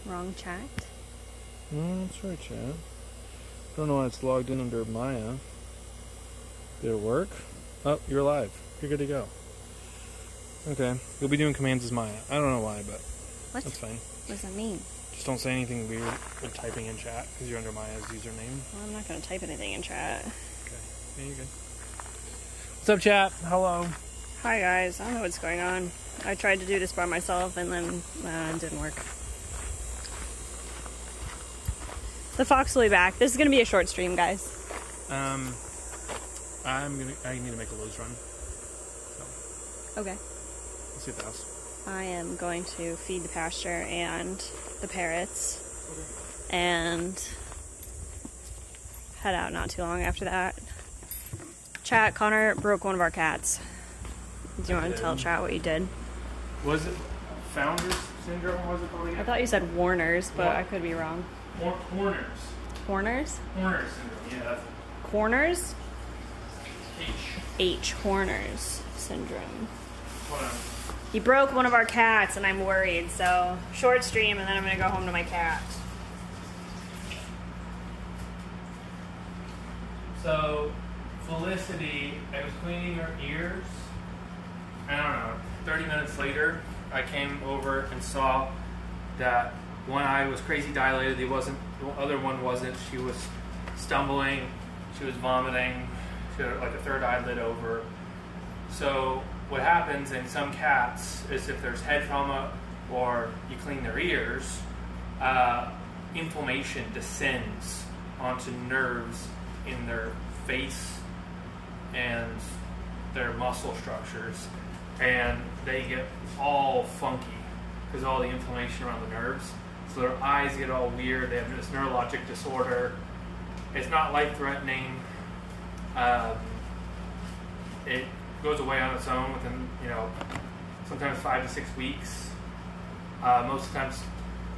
Wrong chat. No, that's right, chat. Don't know why it's logged in under Maya. Did it work? Oh, you're live. You're good to go. Okay. You'll be doing commands as Maya. I don't know why, but what? That's fine. What does that mean? Just don't say anything weird when typing in chat because you're under Maya's username. Well, I'm not going to type anything in chat. Okay. Yeah, you're good. What's up, chat? Hello. Hi, guys. I don't know what's going on. I tried to do this by myself and then it didn't work. The fox will be back. This is going to be a short stream, guys. I need to make a Lowe's run. So. Okay. Let's see at the house. I am going to feed the pasture and the parrots. Okay. And head out not too long after that. Chat, Connor broke one of our cats. Do you want to tell chat what you did? Was it Founder's syndrome? What was it called again? I thought you said Warner's, but I could be wrong. Horner's. Horner's? Horner's syndrome, yeah. That's Corners? H. Horner's syndrome. Hold on. He broke one of our cats, and I'm worried. So, short stream, and then I'm going to go home to my cat. So, Felicity, I was cleaning her ears. I don't know, 30 minutes later, I came over and saw that one eye was crazy dilated. The other one wasn't. She was stumbling. She was vomiting. She had like a third eyelid over. So what happens in some cats is if there's head trauma or you clean their ears, inflammation descends onto nerves in their face and their muscle structures, and they get all funky because of all the inflammation around the nerves. So their eyes get all weird. They have this neurologic disorder. It's not life-threatening. It goes away on its own within, sometimes 5 to 6 weeks. Most of the times,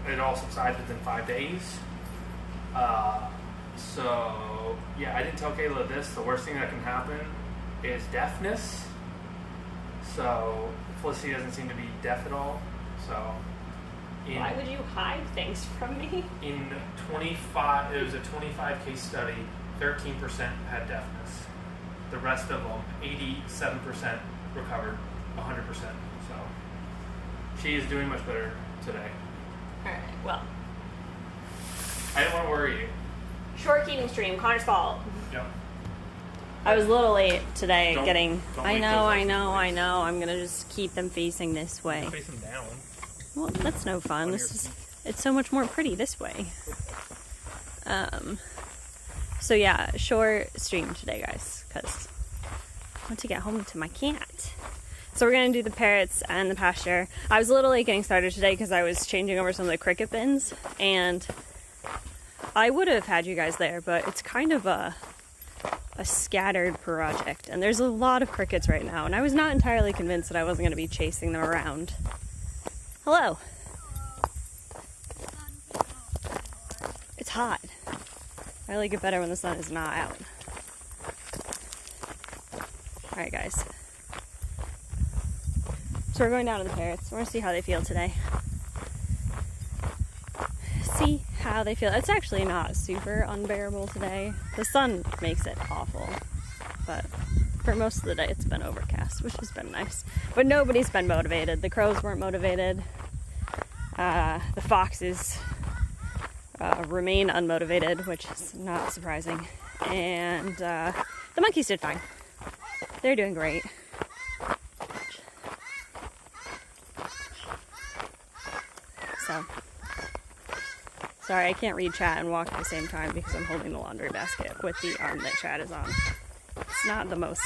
it all subsides within 5 days. So, yeah, I didn't tell Kayla this. The worst thing that can happen is deafness. So, Felicity doesn't seem to be deaf at all. So, why would you hide things from me? In 25, it was a 25 case study, 13% had deafness. The rest of them, 87% recovered 100%. So, she is doing much better today. Alright, well. I didn't want to worry you. Short keeping stream, Connor's fault. Yep. I was a little late today Don't I know. I'm gonna just keep them facing this way. Face them down. Well, that's no fun. It's so much more pretty this way. So yeah, short stream today, guys, because I want to get home to my cat. So we're gonna do the parrots and the pasture. I was a little late getting started today because I was changing over some of the cricket bins, and I would have had you guys there, but it's kind of a scattered project, and there's a lot of crickets right now, and I was not entirely convinced that I wasn't going to be chasing them around. Hello. It's hot. I like it better when the sun is not out. Alright, guys. So we're going down to the parrots. We're going to see how they feel today. See how they feel. It's actually not super unbearable today. The sun makes it awful, but for most of the day it's been overcast, which has been nice. But nobody's been motivated. The crows weren't motivated. The foxes remain unmotivated, which is not surprising. And the monkeys did fine. They're doing great. So, sorry, I can't read chat and walk at the same time because I'm holding the laundry basket with the arm that chat is on. It's not the most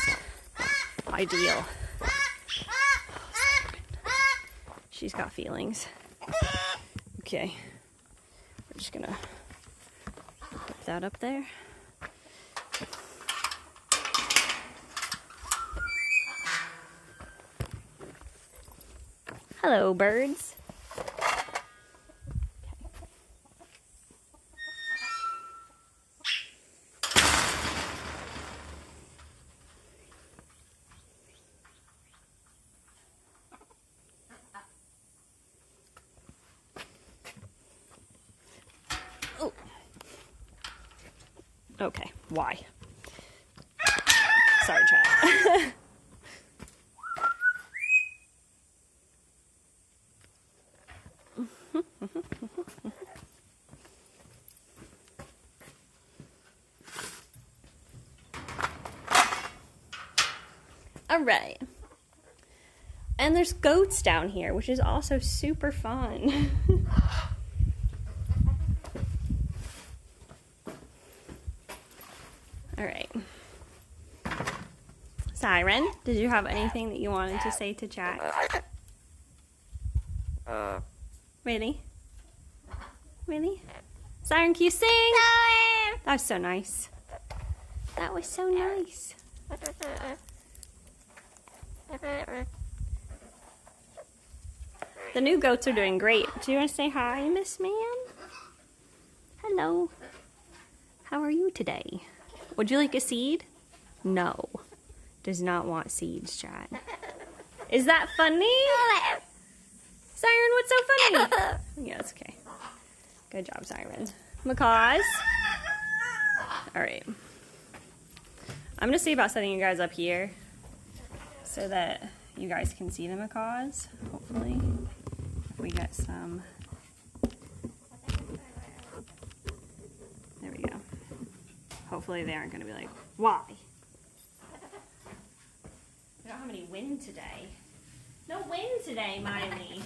ideal. She's got feelings. Okay. We're just gonna put that up there. Hello, birds. Okay, why? Sorry, chat. All right. And there's goats down here, which is also super fun. All right. Siren, did you have anything that you wanted to say to chat? Really? Really? Siren, can you sing? That was so nice. That was so nice. The new goats are doing great. Do you want to say hi, Miss Ma'am? Hello. How are you today? Would you like a seed? No. Does not want seeds, chat. Is that funny? Siren, what's so funny? Yeah, it's okay. Good job, Siren. Macaws. Alright. I'm going to see about setting you guys up here so that you guys can see the macaws, hopefully. If we get some. There we go. Hopefully they aren't going to be like, why? We don't have any wind today. No wind today, Miley.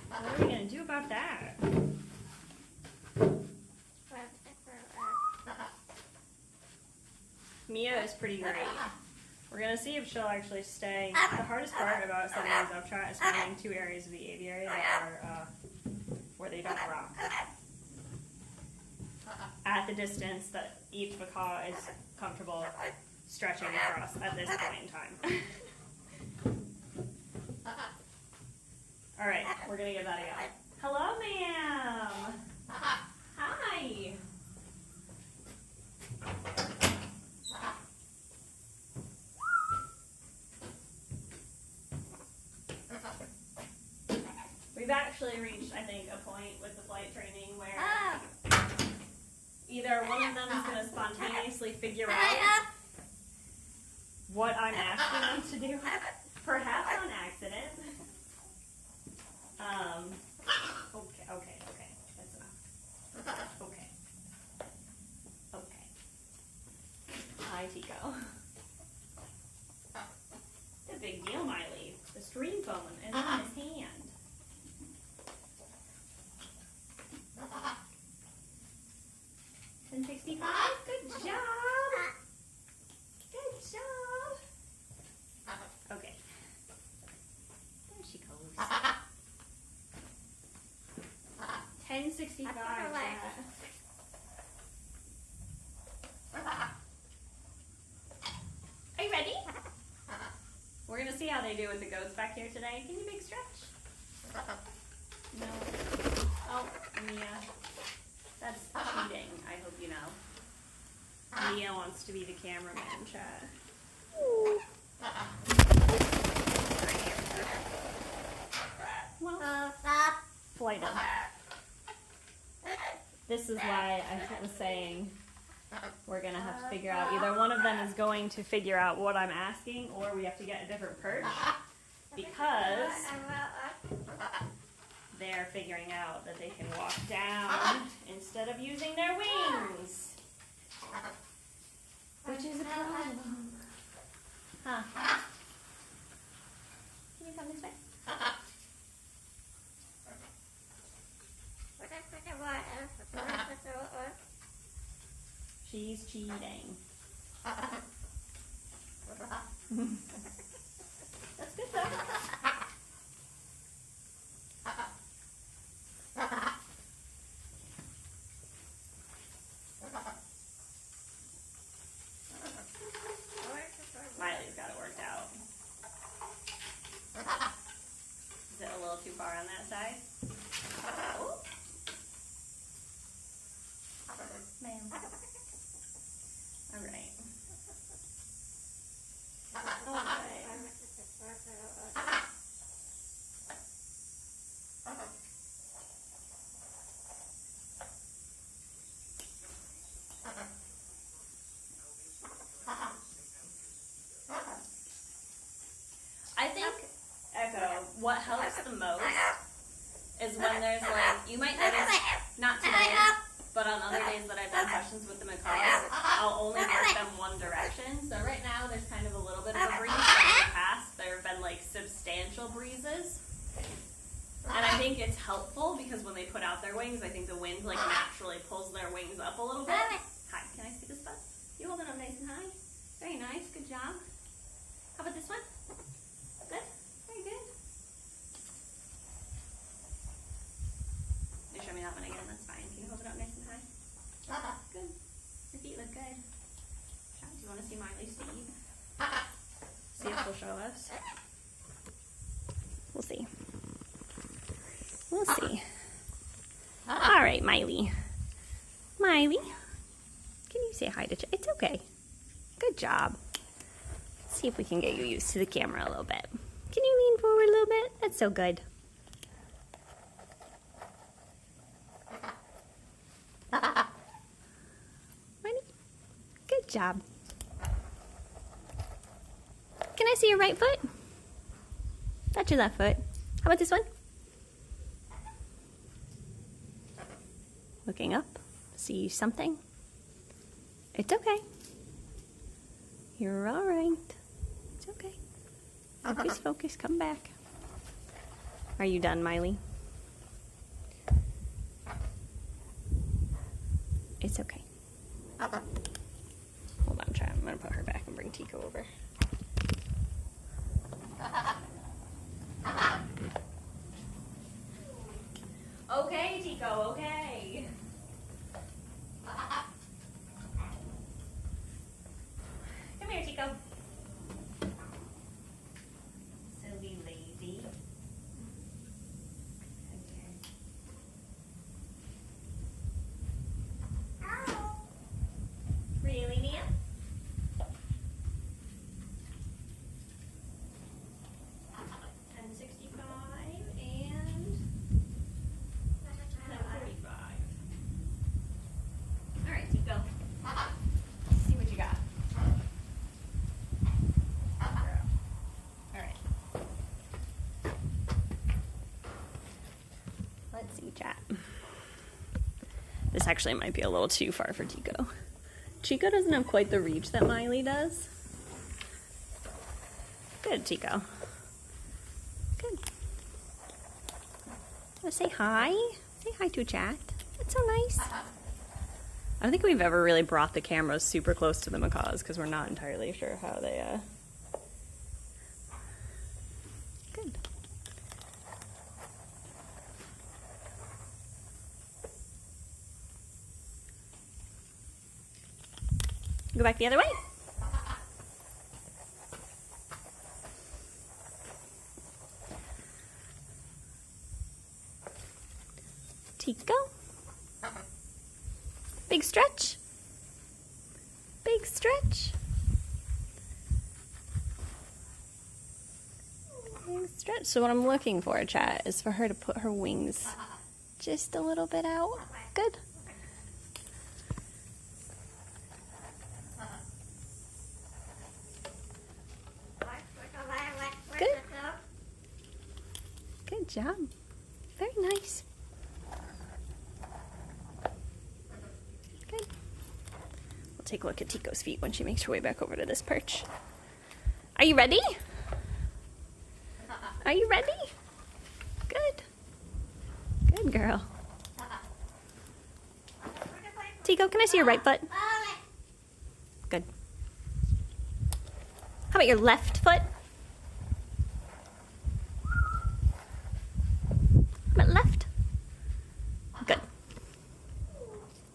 What are we going to do about that? Mia is pretty great. We're going to see if she'll actually stay. The hardest part about setting these up, chat, is finding 2 areas of the aviary that are where they don't rock. At the distance that each macaw is comfortable stretching across at this point in time. Alright, we're going to give that a go. Hello, ma'am! Hi! We've actually reached, I think, a point with the flight training where either one of them is going to spontaneously figure out what I'm asking them to do, perhaps on accident. Okay, that's enough. Okay. Hi, Tico. It's a big deal, Miley. The stream phone is in his hand. And 65. Good job. Good job. Okay. There she goes. 1065. Are you ready? We're gonna see how they do with the goats back here today. Can you big stretch? No. Oh, Mia. That's cheating, I hope you know. Mia wants to be the cameraman, chat. Well, flight up. This is why I was saying we're going to have to figure out, either one of them is going to figure out what I'm asking, or we have to get a different perch, because they're figuring out that they can walk down instead of using their wings, which is a problem. Huh? Can you come this way? She's cheating. That's good though. Miley's got it worked out. Is it a little too far on that side? Oh. Ma'am. All right. All right. Echo, what helps the most is when there's like, you might notice, not today, but on other days that I've done sessions with the macaws, I'll only work them one direction. So right now there's kind of a little bit of a breeze, but in the past there have been like substantial breezes. And I think it's helpful because when they put out their wings, I think the wind like naturally pulls their wings up a little bit. Hi, can I see this bud? You hold it up nice and high. Very nice, good job. How about this one? Good, very good. You show me that one again, that's fine. Can you hold it up nice and high? Good. Your feet look good. Do you want to see Miley's feet? See if she'll show us. We'll see. We'll see. All right, Miley. Miley, can you say hi to Ch? It's okay. Good job. Let's see if we can get you used to the camera a little bit. Can you lean forward a little bit? That's so good. Ready? Good job. Can I see your right foot? That's your left foot. How about this one? Looking up. See something? It's okay. You're all right. It's okay. Focus, focus. Come back. Are you done, Miley? It's okay. Hold on, I'm going to put her back and bring Tico over. Okay, Tico, okay. Come here, Tico. Silly lady. Really, Nia? And 65 and 45. All right, Tico. Let's see what you got. All right. Let's see, chat. This actually might be a little too far for Tico. Chico doesn't have quite the reach that Miley does. Good, Tico. Good. Say hi. Say hi to chat. That's so nice. I don't think we've ever really brought the cameras super close to the macaws because we're not entirely sure how they, Good. Go back the other way. Tico. Big stretch. Big stretch. Big stretch. So what I'm looking for, chat, is for her to put her wings just a little bit out. Good. Good. Good job. Very nice. Good. We'll take a look at Tico's feet when she makes her way back over to this perch. Are you ready? Are you ready? Good. Good girl. Tico, can I see your right foot? Good. How about your left foot? How about left? Good.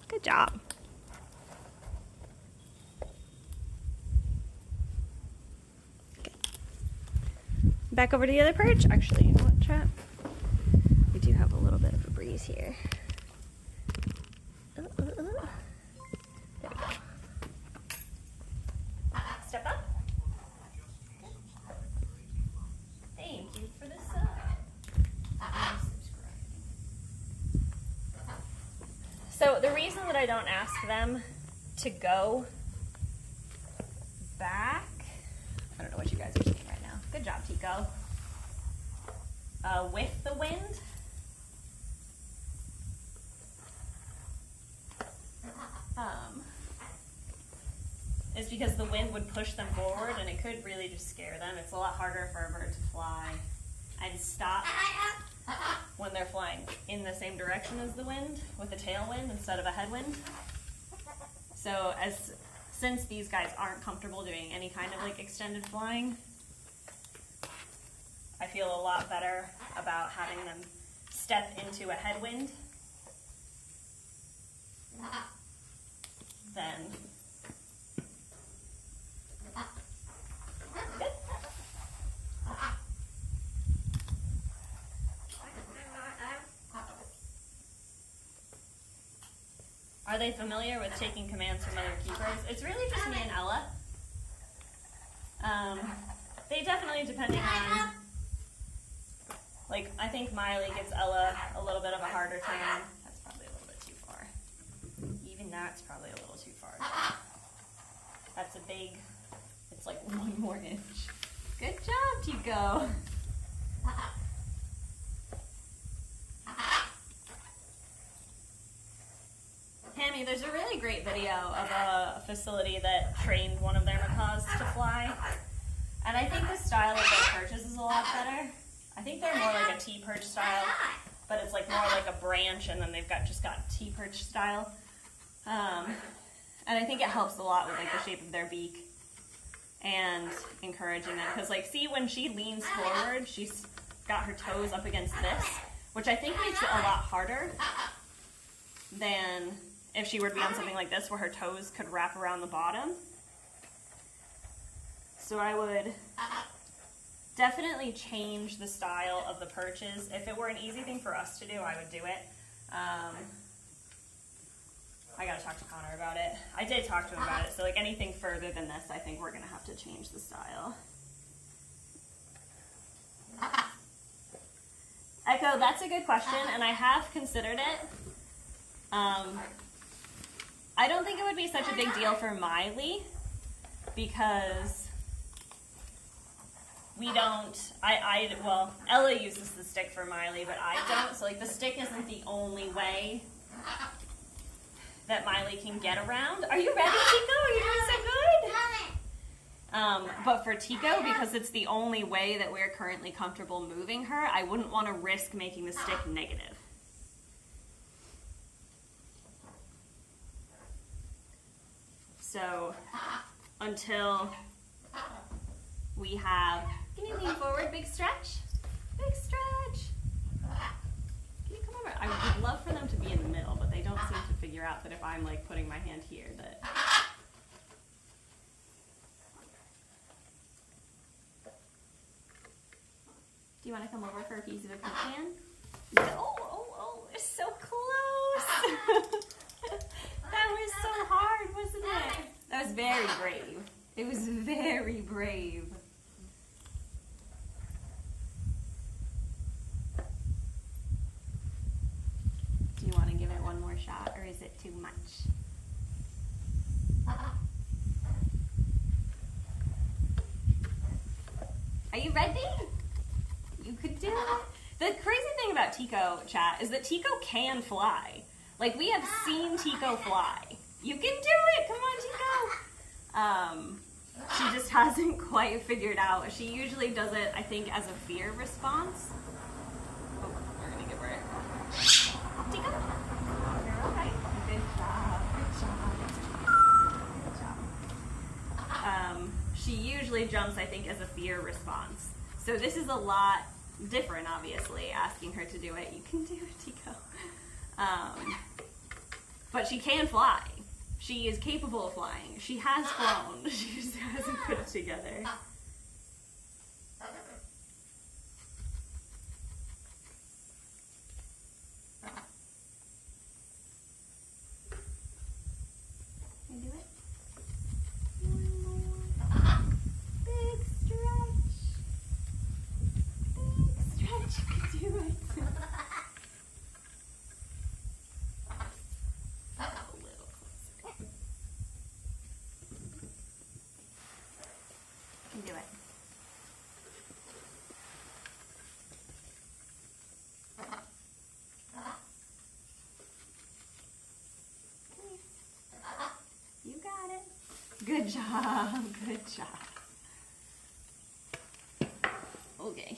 Good job. Okay. Back over to the other perch. Actually, you know what, chat? We do have a little bit of a breeze here. There we go. Step up. Thank you for the sub. So the reason that I don't ask them to go back, I don't know what you guys are seeing right now. Good job, Tico. with the wind. Is because the wind would push them forward and it could really just scare them. It's a lot harder for a bird to fly and stop when they're flying in the same direction as the wind with a tailwind instead of a headwind. So since these guys aren't comfortable doing any kind of like extended flying, I feel a lot better about having them step into a headwind than good. Are they familiar with taking commands from other keepers? It's really just me and Ella. They definitely, depending on, like, I think Miley gives Ella a little bit of a harder time. That's probably a little bit too far. Even that's probably a little too far. That's a big, it's like 1 more inch. Good job, Tico. Hammy, there's a really great video of a facility that trained one of their macaws to fly. And I think the style of their perches is a lot better. I think they're more like a T-perch style, but it's like more like a branch, and then they've just got T-perch style. And I think it helps a lot with like the shape of their beak and encouraging them. Because like, see, when she leans forward, she's got her toes up against this, which I think makes it a lot harder than if she were to be on something like this where her toes could wrap around the bottom. So I would definitely change the style of the perches. If it were an easy thing for us to do, I would do it. I gotta talk to Connor about it. I did talk to him about it, so like anything further than this, I think we're gonna have to change the style. Echo, that's a good question, and I have considered it. I don't think it would be such a big deal for Miley, because we don't, well, Ella uses the stick for Miley, but I don't, so like the stick isn't the only way that Miley can get around. Are you ready, Tico? Are you doing so good? But for Tico, because it's the only way that we're currently comfortable moving her, I wouldn't want to risk making the stick negative. So until we have, can you lean forward, big stretch? Big stretch. Can you come over? I would love for them to be in the middle, but they don't seem to figure out that if I'm like putting my hand here that. Do you want to come over for a piece of a pecan? Oh, it's so close. That was so hard, wasn't it? That was very brave. It was very brave. Do you want to give it one more shot, or is it too much? Are you ready? You could do it. The crazy thing about Tico, chat, is that Tico can fly. Like, we have seen Tico fly. You can do it! Come on, Tico! She just hasn't quite figured out. She usually does it, I think, as a fear response. Oh, we're gonna give her it. Tico! You're okay. Good job. Good job. She usually jumps, I think, as a fear response. So this is a lot different, obviously, asking her to do it. You can do it, Tico. But she can fly. She is capable of flying. She has flown. She just hasn't put it together. Can you do it? One more. Big stretch. Big stretch. You can do it. Good job. Good job. Okay.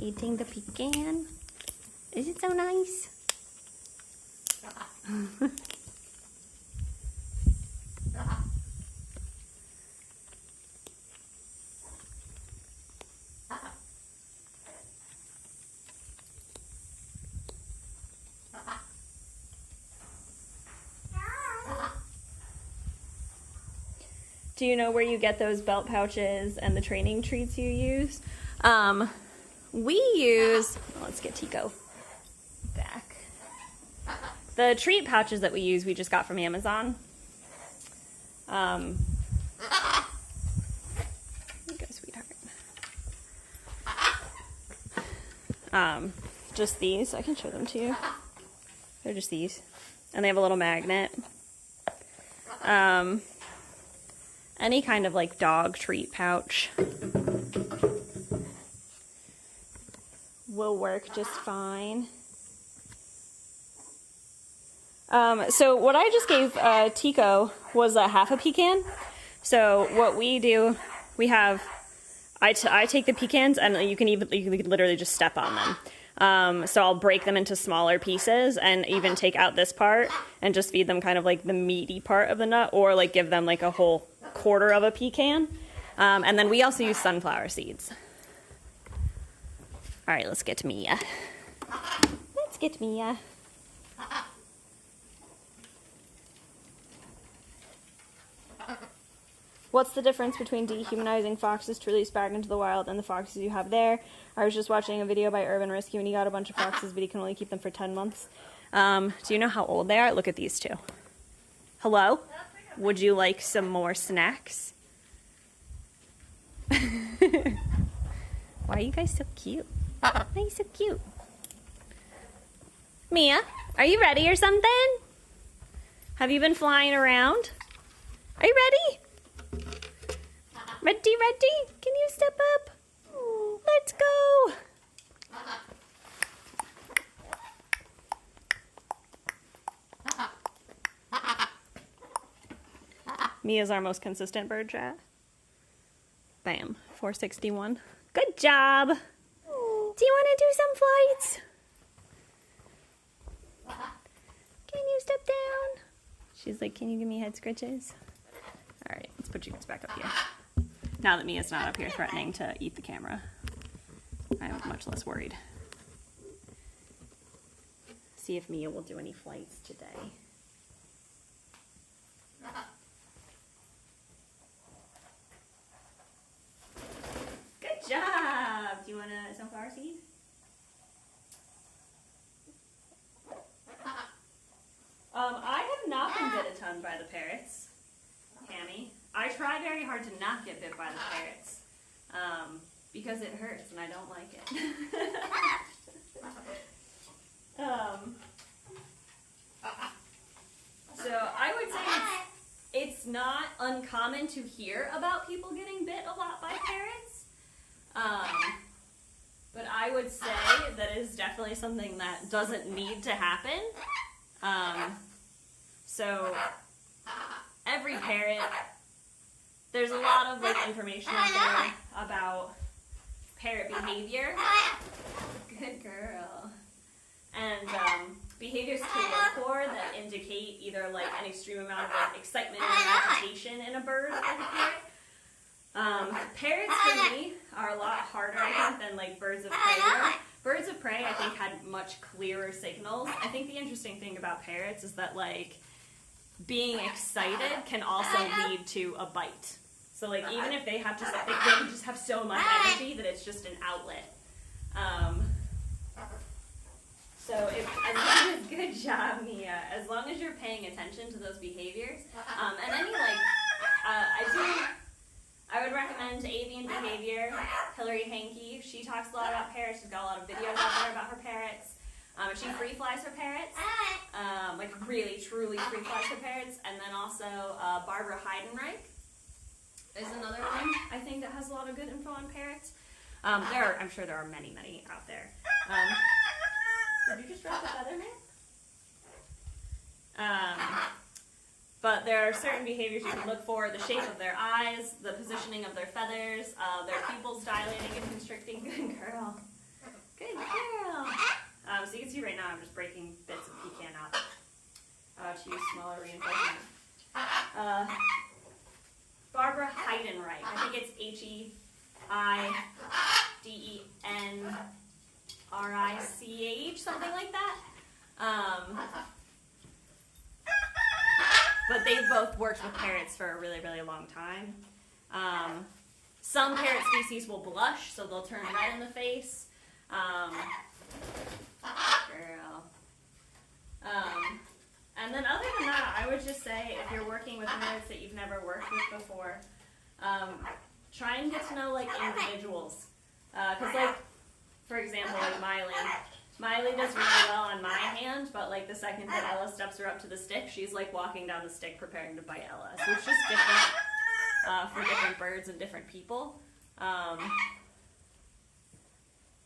Eating the pecan. Is it so nice? Do you know where you get those belt pouches and the training treats you use? We use, let's get Tico back. The treat pouches that we use, we just got from Amazon. Here you go, sweetheart. Just these, I can show them to you. They're just these. And they have a little magnet. Any kind of like dog treat pouch will work just fine. So what I just gave Tico was a half a pecan. So what we do, we have, I take the pecans and you can literally just step on them. So I'll break them into smaller pieces and even take out this part and just feed them kind of like the meaty part of the nut, or like give them like a whole quarter of a pecan. And then we also use sunflower seeds. All right, let's get Mia. Let's get Mia. What's the difference between dehumanizing foxes to release back into the wild and the foxes you have there? I was just watching a video by Urban Rescue and he got a bunch of foxes, but he can only keep them for 10 months. Do you know how old they are? Look at these two. Hello? Would you like some more snacks? Why are you guys so cute? Why are you so cute? Mia, are you ready or something? Have you been flying around? Are you ready? Ready, ready? Can you step up? Let's go. Mia's our most consistent bird chat. Bam, 461. Good job. Do you want to do some flights? Can you step down? She's like, can you give me head scratches? All right, let's put you guys back up here. Now that Mia's not up here threatening to eat the camera, I'm much less worried. See if Mia will do any flights today. Good job! Do you want a sunflower seed? I have not been bit a ton by the parrots, Tammy. I try very hard to not get bit by the parrots, because it hurts and I don't like it. So I would say it's not uncommon to hear about people getting bit a lot by parrots, but I would say that is definitely something that doesn't need to happen. So every parrot, there's a lot of like information out there about parrot behavior. Good girl. And behaviors to look for that indicate either like an extreme amount of like excitement or agitation in a bird or a parrot. Parrots for me are a lot harder, I think, than like birds of prey were. Birds of prey, I think, had much clearer signals. I think the interesting thing about parrots is that like being excited can also lead to a bite. So like even if they have just they just have so much energy that it's just an outlet. So as long as, good job, Mia. As long as you're paying attention to those behaviors, and any like I would recommend Avian Behavior, Hillary Hankey. She talks a lot about parrots. She's got a lot of videos out there about her parrots. She free flies her parrots, like really, truly free flies her parrots. And then also Barbara Heidenreich is another one, I think, that has a lot of good info on parrots. I'm sure there are many, many out there. Did you just drop the feather, man? But there are certain behaviors you can look for: the shape of their eyes, the positioning of their feathers, their pupils dilating and constricting. Good girl. Good girl. So you can see right now I'm just breaking bits of pecan out to use smaller reinforcement. Barbara Heidenreich. I think it's Heidenrich, something like that. But they've both worked with parrots for a really, really long time. Some parrot species will blush, so they'll turn red in the face. And then other than that, I would just say if you're working with parrots that you've never worked with before, try and get to know like individuals. Because like, for example, like Miley does really well on my hand, but like the second that Ella steps her up to the stick, she's like walking down the stick preparing to bite Ella. So it's just different for different birds and different people.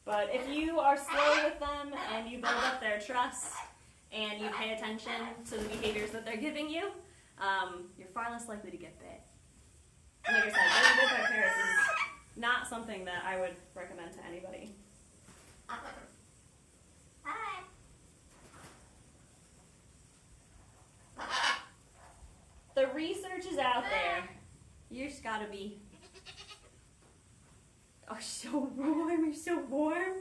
But if you are slow with them and you build up their trust and you pay attention to the behaviors that they're giving you, you're far less likely to get bit. Like I said, getting bit by parrots is not something that I would recommend to anybody. The research is out there. You just gotta be... Oh, so warm. You're so warm.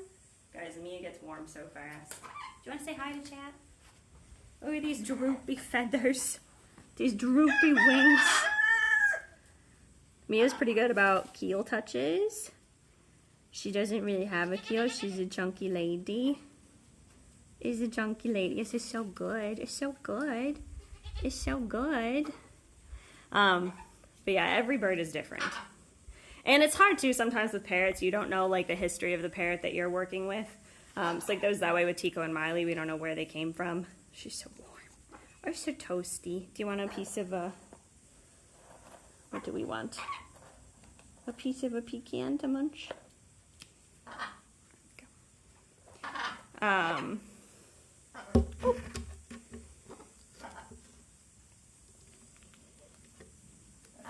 Guys, Mia gets warm so fast. Do you want to say hi to chat? Look at these droopy feathers. These droopy wings. Mia's pretty good about keel touches. She doesn't really have a keel. She's a chunky lady. Is a chunky lady. This is so good. It's so good. It's so good. But yeah, every bird is different. And it's hard too sometimes with parrots. You don't know like the history of the parrot that you're working with. It's like those that way with Tico and Miley. We don't know where they came from. She's so warm. Oh, so toasty. Do you want a piece of what do we want? A piece of a pecan to munch? Oh.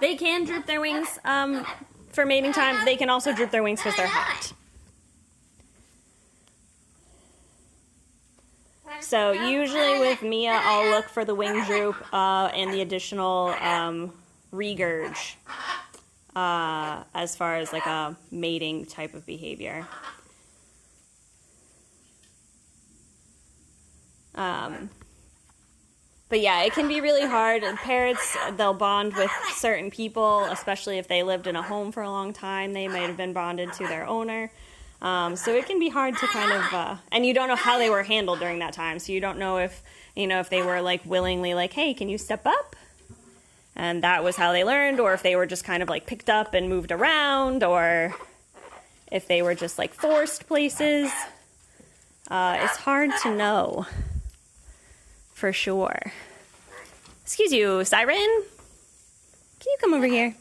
They can droop their wings for mating time. They can also droop their wings because they're hot. So usually with Mia, I'll look for the wing droop and the additional regurge as far as like a mating type of behavior. But yeah, it can be really hard. Parrots, they'll bond with certain people, especially if they lived in a home for a long time. They might have been bonded to their owner. So it can be hard to kind of, and you don't know how they were handled during that time. So you don't know if, if they were like willingly like, hey, can you step up? And that was how they learned, or if they were just kind of like picked up and moved around, or if they were just like forced places. It's hard to know for sure. Excuse you, Siren. Can you come over here?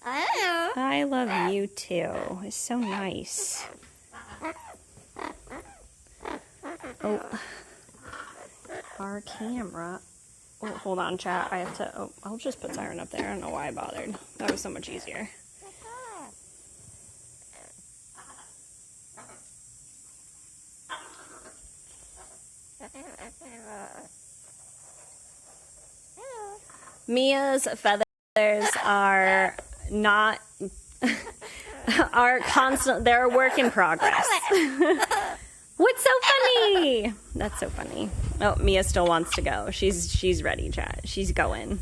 I love you too. It's so nice. Oh, our camera. Oh, hold on, chat. I have to. Oh, I'll just put Siren up there. I don't know why I bothered. That was so much easier. Mia's feathers are not, are constant, they're a work in progress. What's so funny? That's so funny. Oh, Mia still wants to go. She's ready, chat. She's going.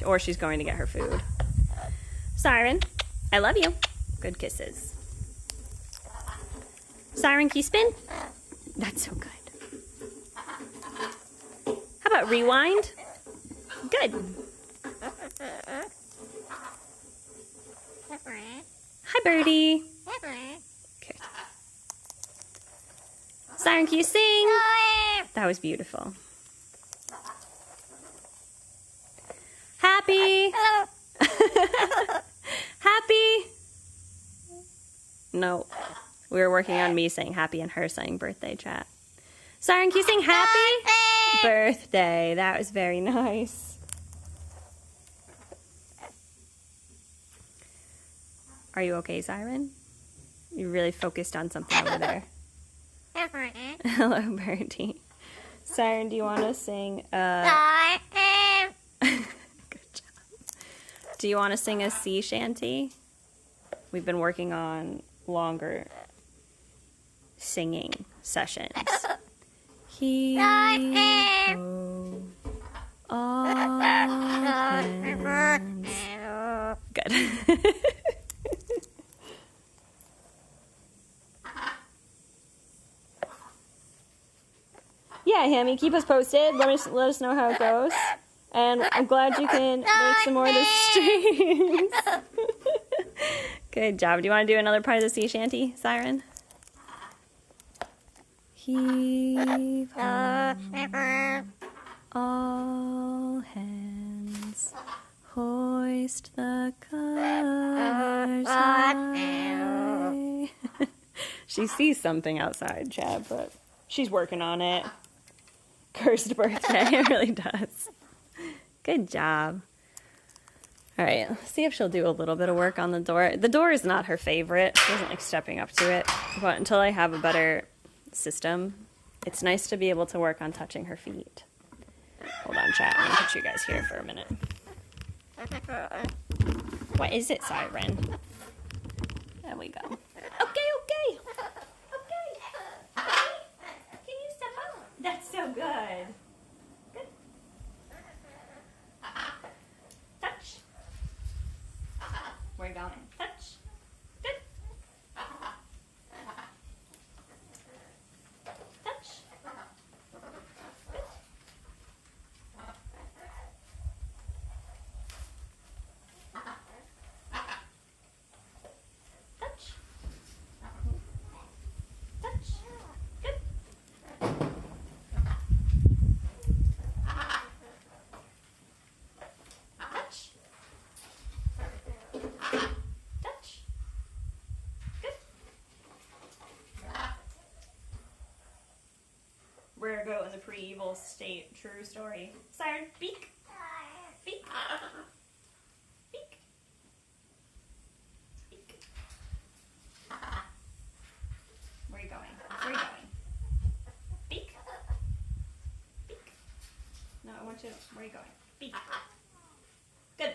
Or she's going to get her food. Siren, I love you. Good kisses. Siren, can you spin? That's so good. How about rewind? Good. Hi, birdie. Okay. Siren, can you sing? That was beautiful. Happy? Happy? No. We were working on me saying happy and her saying birthday, chat. Siren, can you sing happy? birthday. That was very nice. Are you okay, Siren? You're really focused on something over there. Hello, Birdie. Siren, do you want to sing a... Good job. Do you want to sing a sea shanty? We've been working on longer singing sessions. He-ho, all hands. Good. Yeah, Hammy, keep us posted. Let us know how it goes. And I'm glad you can make some more of the streams. Good job. Do you want to do another part of the sea shanty, Siren? Heave ho, all hands, hoist the colors high. She sees something outside, Chad, but she's working on it. Cursed birthday, it really does. Good job. All right, let's see if she'll do a little bit of work on the door. The door is not her favorite. She doesn't like stepping up to it. But until I have a better system, it's nice to be able to work on touching her feet. Hold on, chat. I'm gonna put you guys here for a minute. What is it, Siren? There we go. Okay. Can you step up? That's so good. Good. Touch. Where are you going? Touch. Good. Touch. Good. Touch. Touch. Good. Touch. Touch. Good. We're gonna go in the pre-evil state. True story. Siren, beak. Beak. Beak. Beak. Where are you going? Where are you going? Beak. Beak. No, I want you. Where are you going? Beak. Good.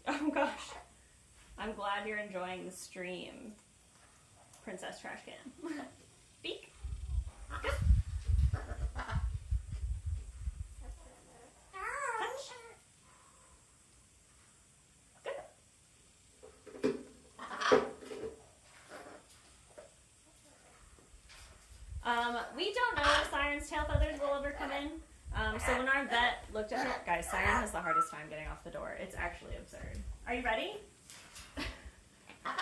Oh gosh. I'm glad you're enjoying the stream, Princess Trash Can. Beak. Good. Touch. Good. We don't know if Siren's tail feathers will ever come in. So when our vet looked at her, guys, Siren has the hardest time getting off the door. It's actually absurd. Are you ready? Okay.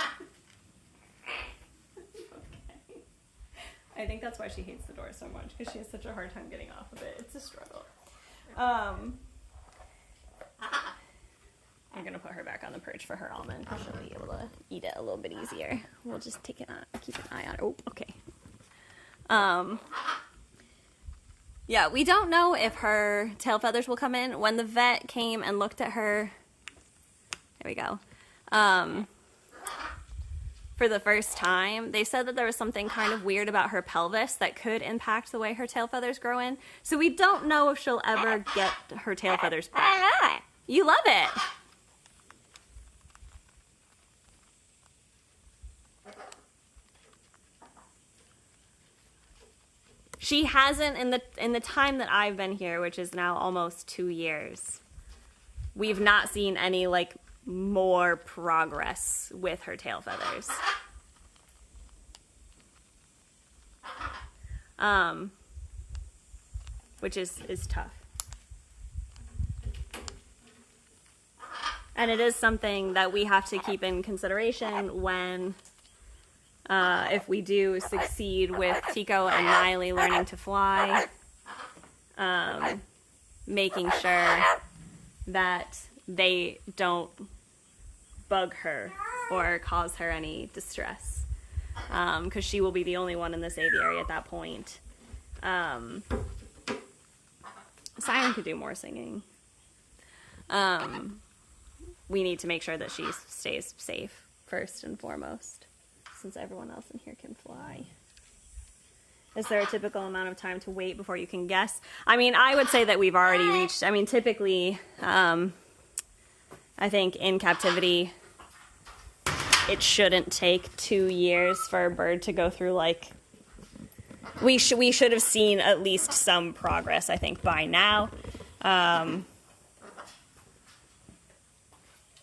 I think that's why she hates the door so much, because she has such a hard time getting off of it. It's a struggle. I'm gonna put her back on the perch for her almond, because she'll be able to eat it a little bit easier. We'll just keep an eye on it. Oh, okay. Yeah, we don't know if her tail feathers will come in. When the vet came and looked at her, there we go, for the first time, they said that there was something kind of weird about her pelvis that could impact the way her tail feathers grow in. So we don't know if she'll ever get her tail feathers back. You love it. She hasn't, in the time that I've been here, which is now almost 2 years, we've not seen any, like, more progress with her tail feathers. Which is tough. And it is something that we have to keep in consideration when... if we do succeed with Tico and Miley learning to fly, making sure that they don't bug her or cause her any distress. because she will be the only one in this aviary at that point. Siren could do more singing. We need to make sure that she stays safe first and foremost, since everyone else in here can fly. Is there a typical amount of time to wait before you can guess? I mean, I would say that we've already reached, I mean, typically, I think in captivity, it shouldn't take 2 years for a bird to go through, like, we should have seen at least some progress, I think, by now.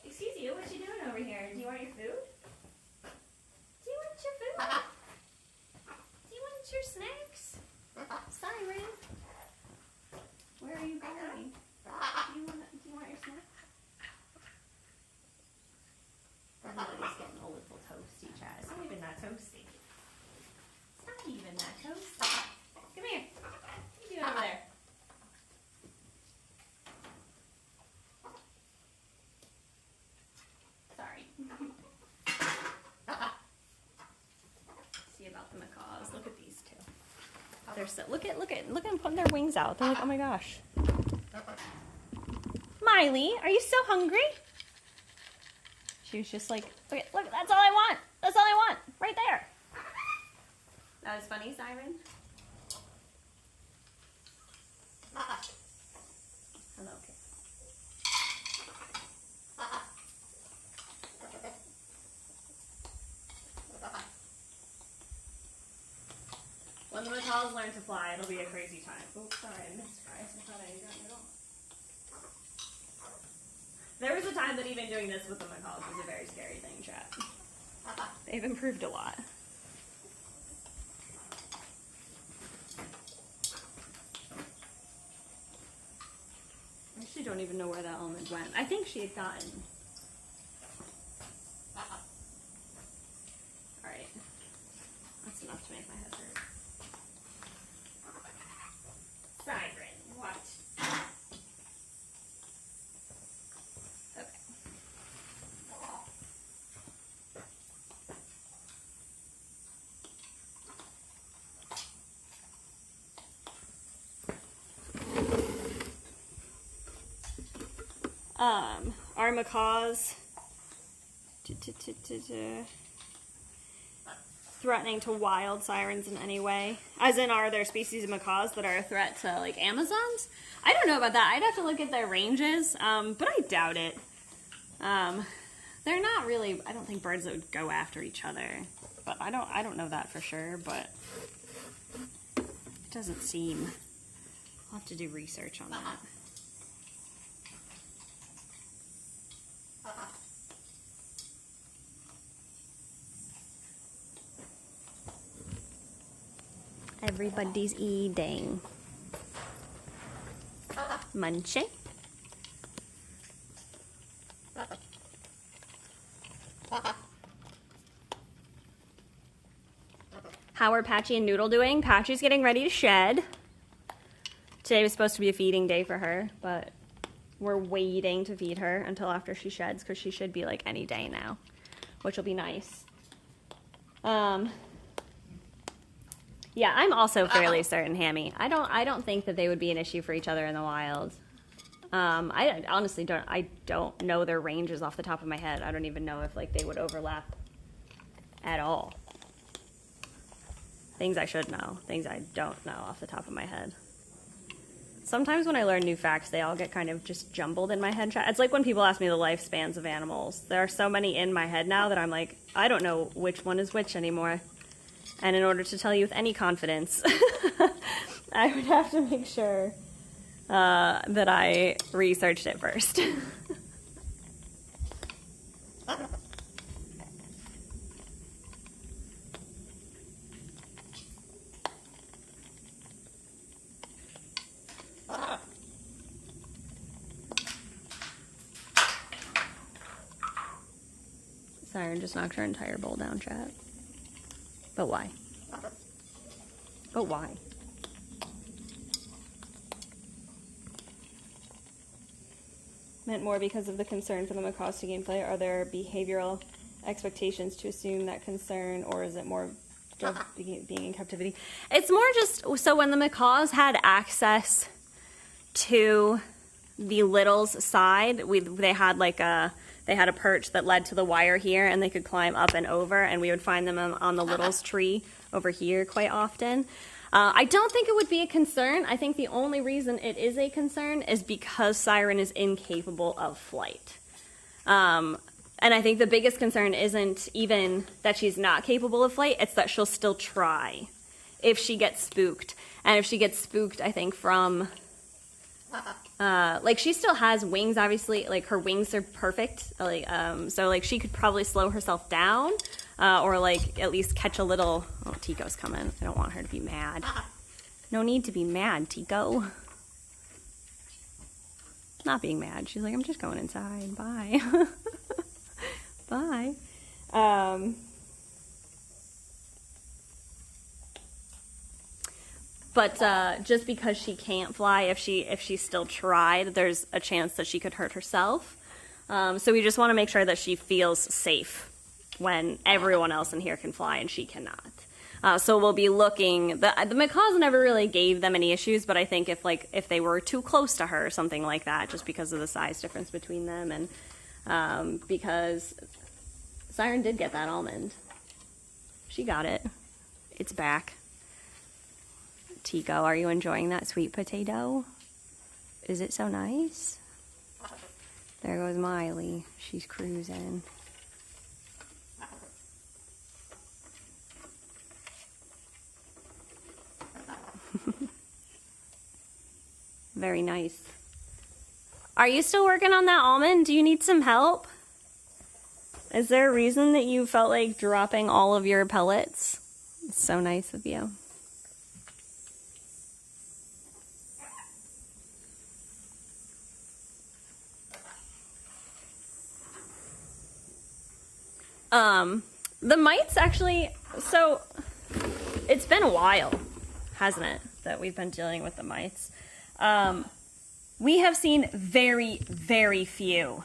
Excuse you, what you doing over here? Do you want your food? Do you want your food? Do you want your snacks? Siren, where are you going? Do you want your snack? Everybody's getting a little toasty, Chad. It's not even that toasty. It's not even that toasty. Come here. What are you doing over there? Sorry. See about the macaws. Look at these two. They're so look at them putting their wings out. They're like, oh my gosh. Miley, are you so hungry? She was just like, okay, look, that's all I want. That's all I want. Right there. That was funny, Siren. Hello, okay. When the macaws learn to fly, it'll be a crazy time. Oops, sorry, I missed guys. I thought I got it all. There was a time that even doing this with the macaws was a very scary thing, chat. They've improved a lot. I actually don't even know where that almond went. I think she had gotten... Alright. That's enough to make my head hurt. Siren, what? Are macaws threatening to wild sirens in any way? As in, are there species of macaws that are a threat to, like, Amazons? I don't know about that. I'd have to look at their ranges, but I doubt it. They're not really, I don't think birds that would go after each other, but I don't know that for sure, but it doesn't seem. I'll have to do research on that. Everybody's eating. Munching. How are Patchy and Noodle doing? Patchy's getting ready to shed. Today was supposed to be a feeding day for her, but we're waiting to feed her until after she sheds because she should be like any day now, which will be nice. Yeah, I'm also fairly certain, Hammy. I don't think that they would be an issue for each other in the wild. I honestly don't know their ranges off the top of my head. I don't even know if like they would overlap at all. Things I should know, things I don't know off the top of my head. Sometimes when I learn new facts, they all get kind of just jumbled in my head. It's like when people ask me the lifespans of animals. There are so many in my head now that I'm like, I don't know which one is which anymore. And in order to tell you with any confidence, I would have to make sure that I researched it first. Siren just knocked her entire bowl down, chat. But why? But why? Meant more because of the concern for the macaws to gameplay. Are there behavioral expectations to assume that concern, or is it more of being in captivity? It's more just, so when the macaws had access to the little's side, they had a perch that led to the wire here, and they could climb up and over, and we would find them on the little's tree over here quite often. I don't think it would be a concern. I think the only reason it is a concern is because Siren is incapable of flight. And I think the biggest concern isn't even that she's not capable of flight, it's that she'll still try if she gets spooked. And if she gets spooked, I think from, like, she still has wings, obviously, like, her wings are perfect, like, so, like, she could probably slow herself down, or, like, at least catch a little, oh, Tico's coming, I don't want her to be mad. No need to be mad, Tico. Not being mad, she's like, I'm just going inside, bye. Bye. But just because she can't fly, if she still tried, there's a chance that she could hurt herself. So we just want to make sure that she feels safe when everyone else in here can fly and she cannot. So we'll be looking. The macaws never really gave them any issues, but I think if they were too close to her or something like that, just because of the size difference between them, and because Siren did get that almond. She got it. It's back. Tico, are you enjoying that sweet potato? Is it so nice? There goes Miley. She's cruising. Very nice. Are you still working on that almond? Do you need some help? Is there a reason that you felt like dropping all of your pellets? It's so nice of you. The mites actually, so it's been a while, hasn't it, that we've been dealing with the mites. We have seen very, very few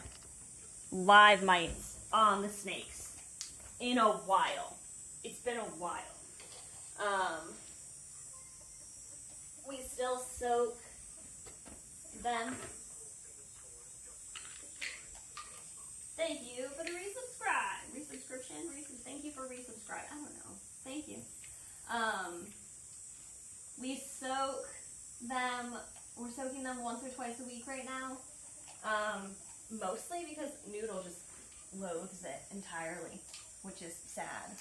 live mites on the snakes in a while. It's been a while. We still soak them. Thank you for the resubscription. Thank you for resubscribe. I don't know. Thank you. We soak them. We're soaking them once or twice a week right now. Mostly because Noodle just loathes it entirely, which is sad.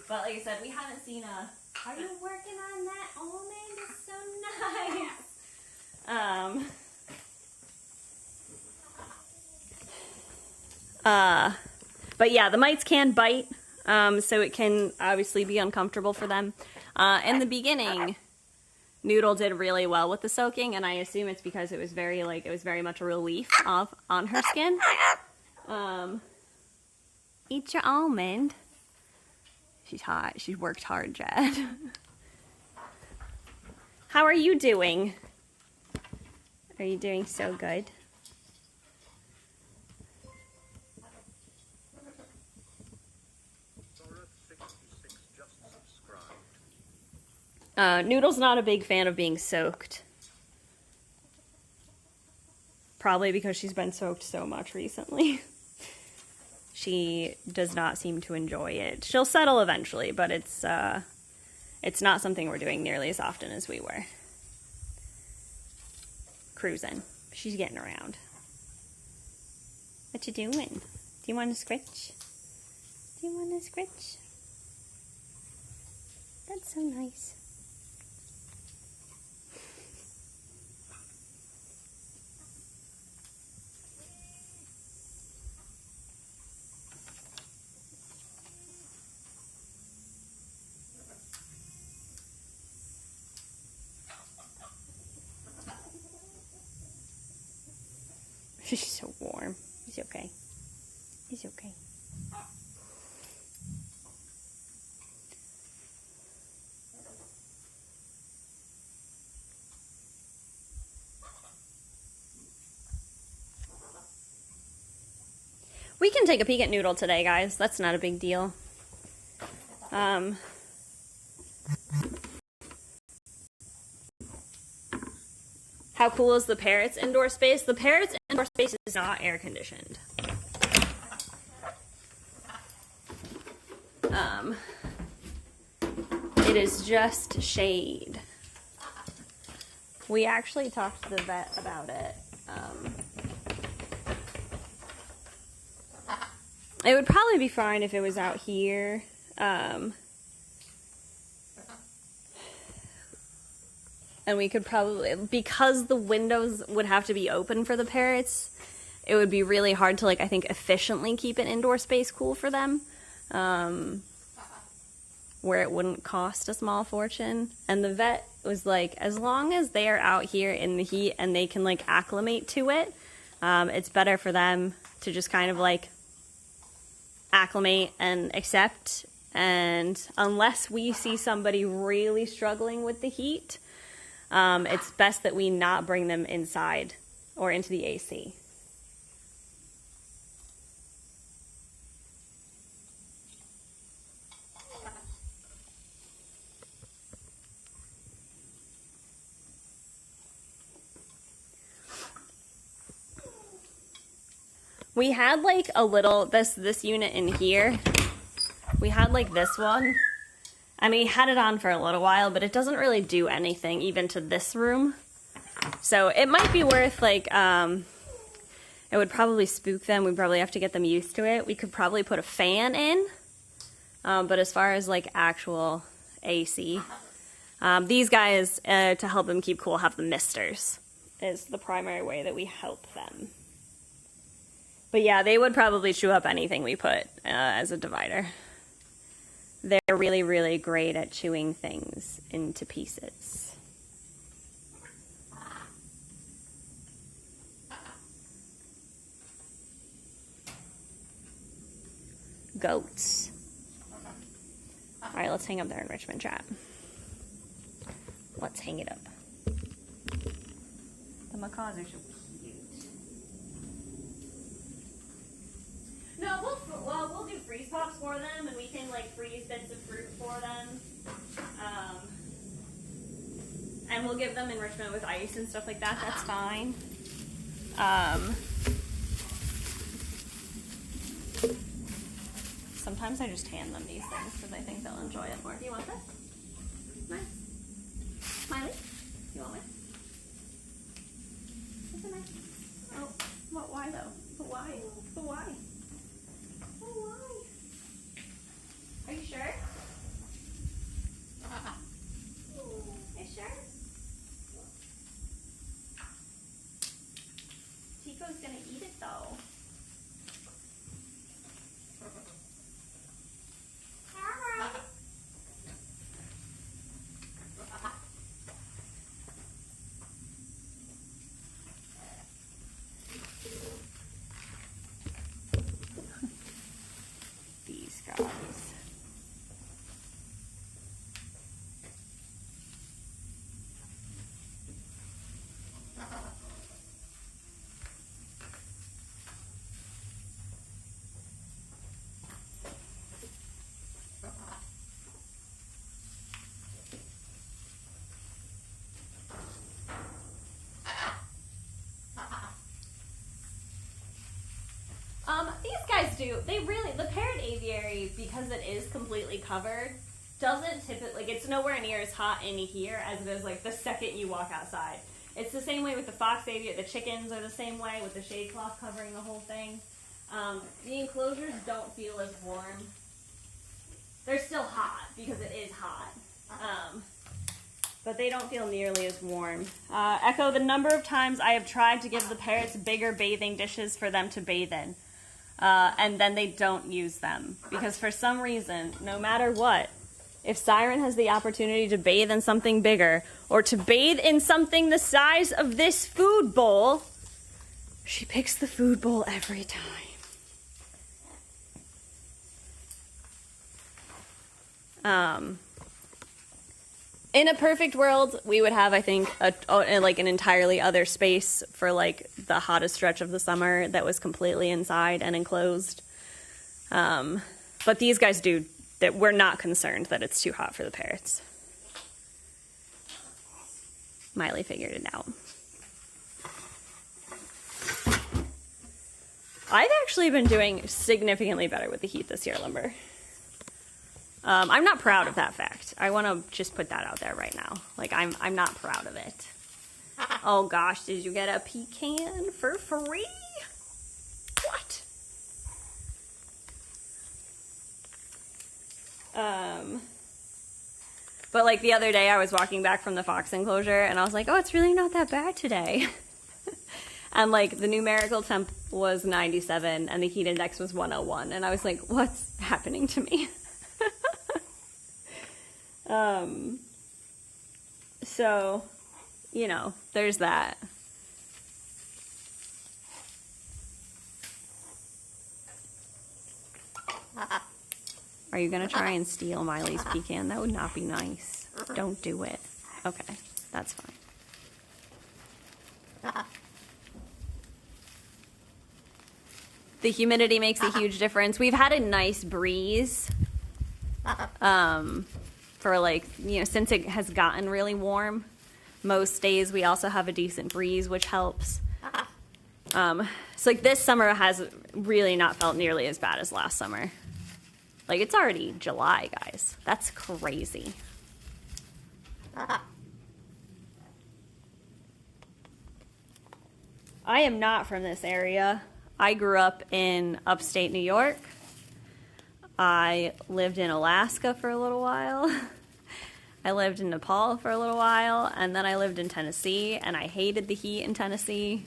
But like I said, we haven't seen a, are you working on that almond? It's so nice. But yeah, the mites can bite, so it can obviously be uncomfortable for them. In the beginning, Noodle did really well with the soaking, and I assume it's because it was very much a relief on her skin. Eat your almond. She's hot. She's worked hard, Jed. How are you doing? Are you doing so good? Noodle's not a big fan of being soaked. Probably because she's been soaked so much recently. She does not seem to enjoy it. She'll settle eventually, but it's not something we're doing nearly as often as we were. Cruising. She's getting around. What you doing? Do you want to scritch? Do you want to scritch? That's so nice. She's so warm. He's okay. He's okay. We can take a peek at Noodle today, guys. That's not a big deal. How cool is the parrot's indoor space? The parrot's indoor space is not air conditioned. It is just shade. We actually talked to the vet about it. It would probably be fine if it was out here. And we could probably, because the windows would have to be open for the parrots, it would be really hard to, like, I think, efficiently keep an indoor space cool for them. Where it wouldn't cost a small fortune. And the vet was like, as long as they are out here in the heat and they can, like, acclimate to it, it's better for them to just kind of, like, acclimate and accept. And unless we see somebody really struggling with the heat, it's best that we not bring them inside or into the AC. We had like a little, this unit in here, we had like this one. I mean, we had it on for a little while, but it doesn't really do anything even to this room. So it might be worth, like, it would probably spook them. We'd probably have to get them used to it. We could probably put a fan in. But as far as, like, actual AC, these guys, to help them keep cool, have the misters, is the primary way that we help them. But yeah, they would probably chew up anything we put as a divider. They're really, really great at chewing things into pieces. Goats. All right, let's hang up their enrichment chat. Let's hang it up. The macaws are so cute. No, we'll do freeze pops for them, and we can, like, freeze bits of fruit for them. And we'll give them enrichment with ice and stuff like that. That's fine. Sometimes I just hand them these things because I think they'll enjoy it more. Do you want this? Nice. Smiley? You want one? It's a nice. Oh, what? Why though? But why? But why? But why? Are you sure? Are you sure? Tico's gonna eat it though. These guys. These guys do, the parrot aviary, because it is completely covered, doesn't typically, like, it's nowhere near as hot in here as it is, like, the second you walk outside. It's the same way with the fox aviary. The chickens are the same way with the shade cloth covering the whole thing. The enclosures don't feel as warm. They're still hot because it is hot. But they don't feel nearly as warm. Echo, the number of times I have tried to give the parrots bigger bathing dishes for them to bathe in. And then they don't use them. Because for some reason, no matter what, if Siren has the opportunity to bathe in something bigger, or to bathe in something the size of this food bowl, she picks the food bowl every time. In a perfect world, we would have, I think, like an entirely other space for like the hottest stretch of the summer that was completely inside and enclosed. But these guys do that. We're not concerned that it's too hot for the parrots. Miley figured it out. I've actually been doing significantly better with the heat this year, Limber. I'm not proud of that fact. I want to just put that out there right now. Like, I'm not proud of it. Oh gosh, did you get a pecan for free? What? But like the other day I was walking back from the fox enclosure and I was like, oh, it's really not that bad today. And like the numerical temp was 97 and the heat index was 101. And I was like, what's happening to me? So, you know, there's that. Are you gonna try and steal Miley's pecan? That would not be nice. Don't do it. Okay, that's fine. The humidity makes a huge difference. We've had a nice breeze. For like, you know, since it has gotten really warm, most days we also have a decent breeze, which helps. So like this summer has really not felt nearly as bad as last summer. Like it's already July, guys. That's crazy. I am not from this area. I grew up in upstate New York. I lived in Alaska for a little while. I lived in Nepal for a little while, and then I lived in Tennessee, and I hated the heat in Tennessee.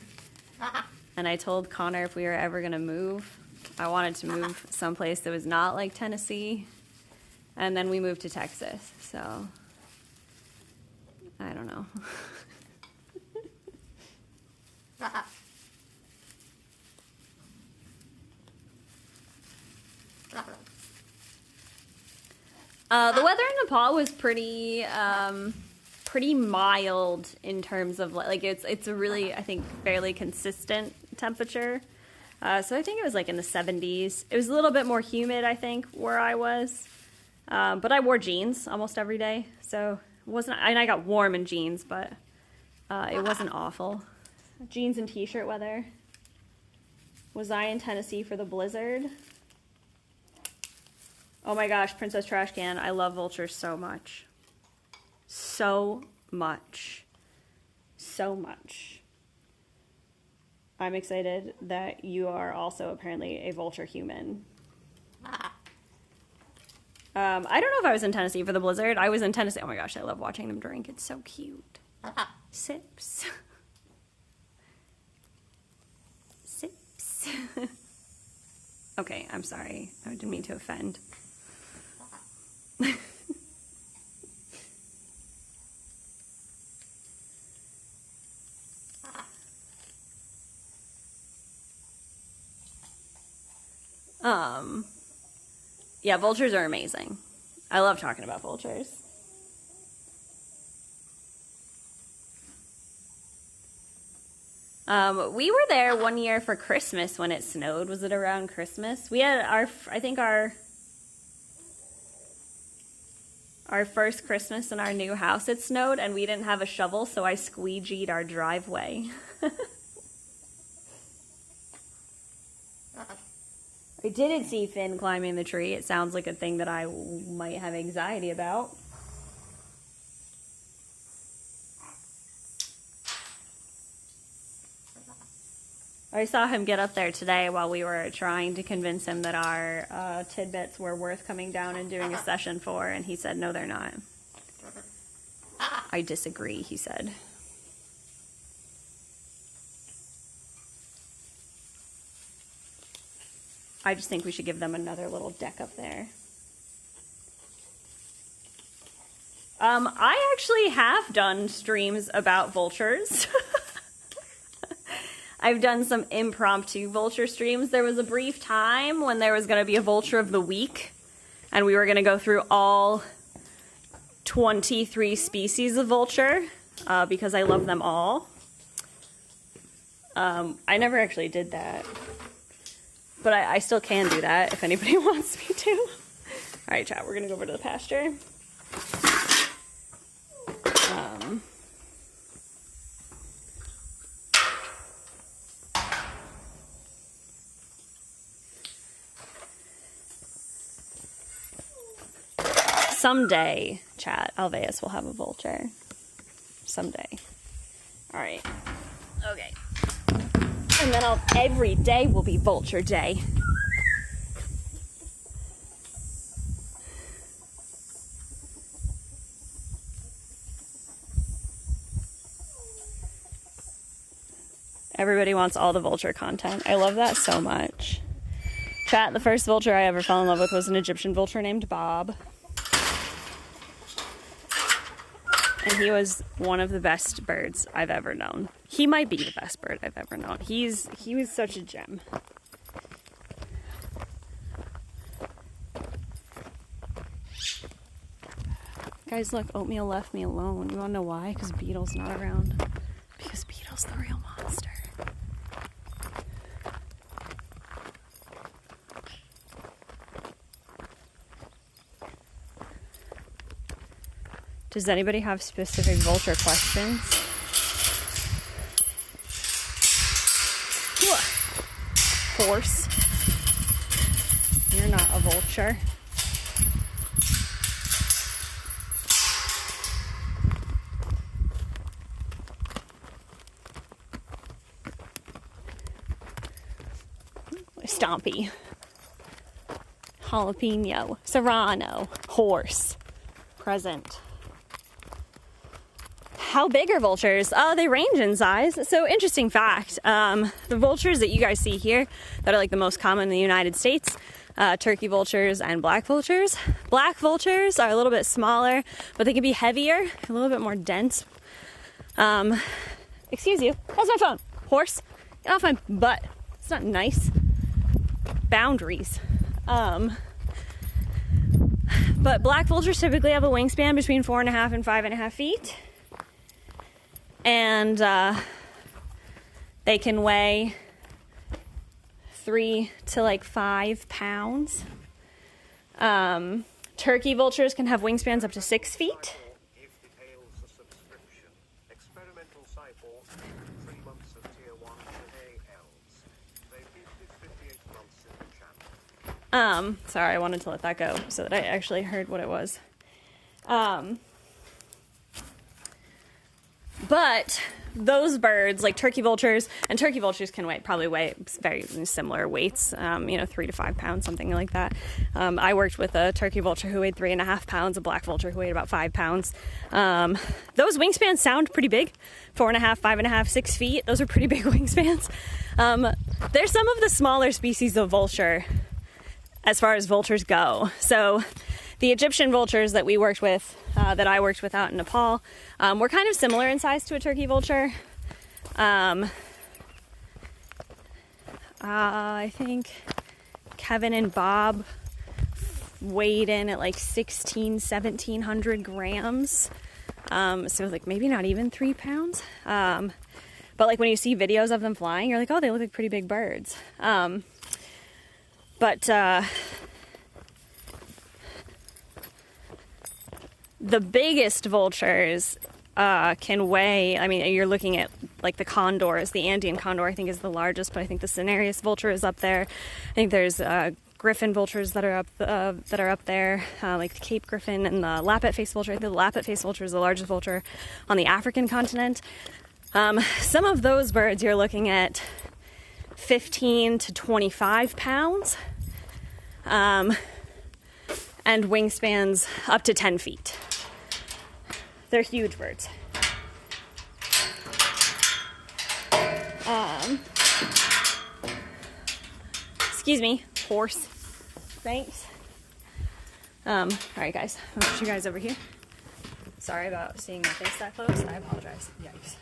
And I told Connor if we were ever going to move, I wanted to move someplace that was not like Tennessee. And then we moved to Texas, so I don't know. The weather in Nepal was pretty mild in terms of like it's a really, I think, fairly consistent temperature. So I think it was like in the 70s. It was a little bit more humid, I think, where I was. But I wore jeans almost every day, so it wasn't. And I got warm in jeans, but it wasn't awful. Jeans and t-shirt weather. Was I in Tennessee for the blizzard? Oh my gosh, Princess Trash Can, I love vultures so much. So much. So much. I'm excited that you are also apparently a vulture human. I don't know if I was in Tennessee for the blizzard. I was in Tennessee. Oh my gosh, I love watching them drink. It's so cute. Sips. Sips. Okay, I'm sorry. I didn't mean to offend. Yeah, vultures are amazing. I love talking about vultures. We were there one year for Christmas when it snowed. Was it around Christmas? We had our first Christmas in our new house, it snowed, and we didn't have a shovel, so I squeegeed our driveway. I didn't see Finn climbing the tree. It sounds like a thing that I might have anxiety about. I saw him get up there today while we were trying to convince him that our tidbits were worth coming down and doing a session for, and he said, no, they're not. I disagree, he said. I just think we should give them another little deck up there. I actually have done streams about vultures. I've done some impromptu vulture streams. There was a brief time when there was going to be a vulture of the week, and we were going to go through all 23 species of vulture because I love them all. I never actually did that, but I still can do that if anybody wants me to. All right, chat, we're gonna go over to the pasture. Someday, chat, Alveus will have a vulture. Someday. All right. Okay. And then every day will be vulture day. Everybody wants all the vulture content. I love that so much. Chat, the first vulture I ever fell in love with was an Egyptian vulture named Bob. And he was one of the best birds I've ever known. He might be the best bird I've ever known. He was such a gem. Guys, look, Oatmeal left me alone. You wanna know why? Because Beetle's not around. Because Beetle's the real monster. Does anybody have specific vulture questions? Horse. You're not a vulture. Stompy. Jalapeno. Serrano. Horse. Present. How big are vultures? They range in size. So interesting fact, the vultures that you guys see here that are like the most common in the United States, turkey vultures and black vultures. Black vultures are a little bit smaller, but they can be heavier, a little bit more dense. Excuse you, that's my phone. Horse, get off my butt. It's not nice. Boundaries. But black vultures typically have a wingspan between 4.5 and 5.5 feet. And they can weigh 3 to 5 pounds. Turkey vultures can have wingspans up to 6 feet. Sorry, I wanted to let that go so that I actually heard what it was. But those birds, like turkey vultures, and turkey vultures can probably weigh very similar weights, 3 to 5 pounds, something like that. I worked with a turkey vulture who weighed 3.5 pounds, a black vulture who weighed about 5 pounds. Those wingspans sound pretty big, 4.5, 5.5, 6 feet. Those are pretty big wingspans. They're some of the smaller species of vulture as far as vultures go. So the Egyptian vultures that we worked with, that I worked with out in Nepal, were kind of similar in size to a turkey vulture. I think Kevin and Bob weighed in at 1,700 grams. So maybe not even 3 pounds. But when you see videos of them flying, you're like, oh, they look like pretty big birds. The biggest vultures can weigh, you're looking at the condors. The Andean condor, I think, is the largest, but I think the Cinereus vulture is up there. I think there's griffin vultures that are up there, like the Cape Griffin and the lappet-faced vulture. I think the lappet-faced vulture is the largest vulture on the African continent. Some of those birds you're looking at 15 to 25 pounds, and wingspans up to 10 feet. They're huge birds. Excuse me, horse. Thanks. All right, guys. I'll put you guys over here. Sorry about seeing my face that close. I apologize. Yikes.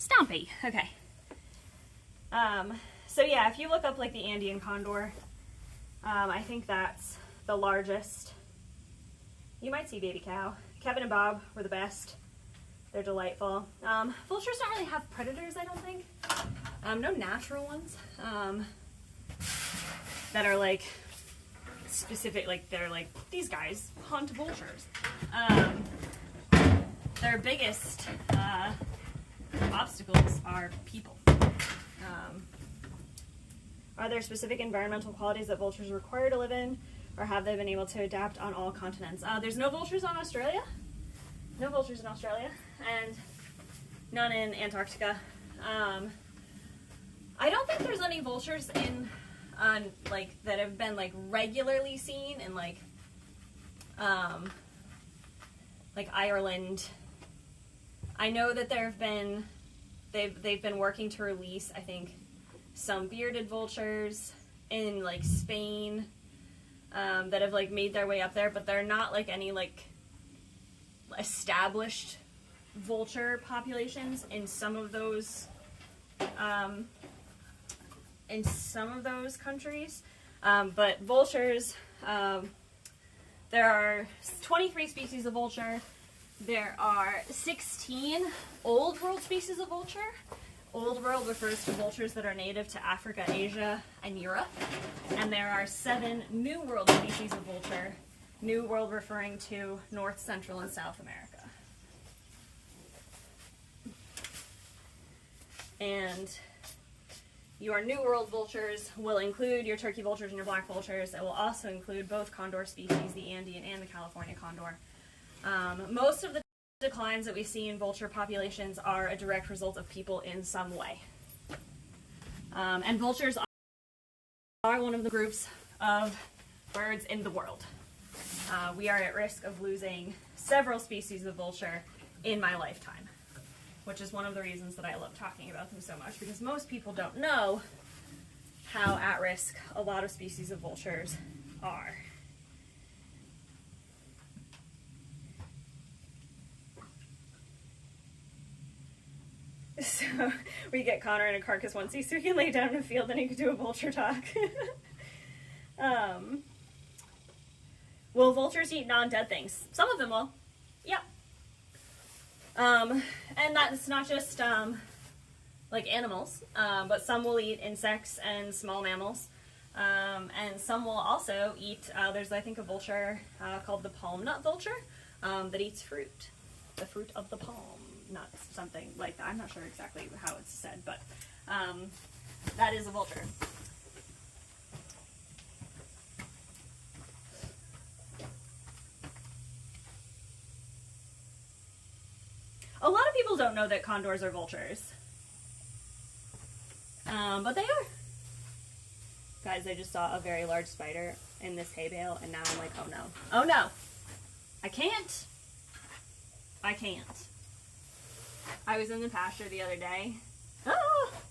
Stompy. Okay. So yeah, if you look up the Andean condor, I think that's the largest. You might see baby cow. Kevin and Bob were the best. They're delightful. Vultures don't really have predators, I don't think. No natural ones that are like specific, like they're like, these guys hunt vultures. Their biggest obstacles are people. Are there specific environmental qualities that vultures require to live in, or have they been able to adapt on all continents? There's no vultures on Australia. No vultures in Australia, and none in Antarctica. I don't think there's any vultures in, like, that have been, like, regularly seen in, like Ireland. I know that there have been, they've been working to release, I think, some bearded vultures in, like, Spain, that have, like, made their way up there, but they're not, like, any, like, established vulture populations in some of those countries. But vultures, there are 23 species of vulture. There are 16 Old World species of vulture. Old World refers to vultures that are native to Africa, Asia, and Europe. And there are 7 New World species of vulture. New World referring to North, Central, and South America. And your New World vultures will include your turkey vultures and your black vultures. It will also include both condor species, the Andean and the California condor. Most of the declines that we see in vulture populations are a direct result of people in some way. And vultures are one of the groups of birds in the world. We are at risk of losing several species of vulture in my lifetime, which is one of the reasons that I love talking about them so much, because most people don't know how at risk a lot of species of vultures are. So we get Connor in a carcass onesie so he can lay down in a field and he can do a vulture talk. Will vultures eat non-dead things? Some of them will. Yep. And that's not just like animals, but some will eat insects and small mammals. And some will also eat, there's I think a vulture called the palm nut vulture that eats fruit. The fruit of the palm nut, something like that. I'm not sure exactly how it's said, but that is a vulture. A lot of people don't know that condors are vultures. But they are. Guys, I just saw a very large spider in this hay bale, and now I'm like, oh no. Oh no! I can't! I can't. I was in the pasture the other day.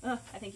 I think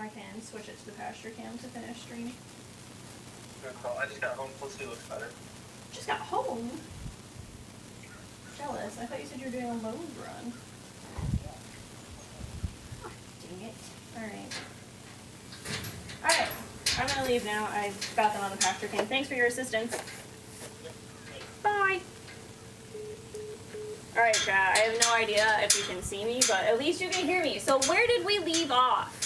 I can switch it to the pasture cam to finish stream. Good call. I just got home. Let's see what's better. Just got home? Jealous. I thought you said you were doing a load run. Oh, dang it. Alright. Alright. I'm gonna leave now. I've got them on the pasture cam. Thanks for your assistance. Bye. Alright, chat. I have no idea if you can see me, but at least you can hear me. So where did we leave off?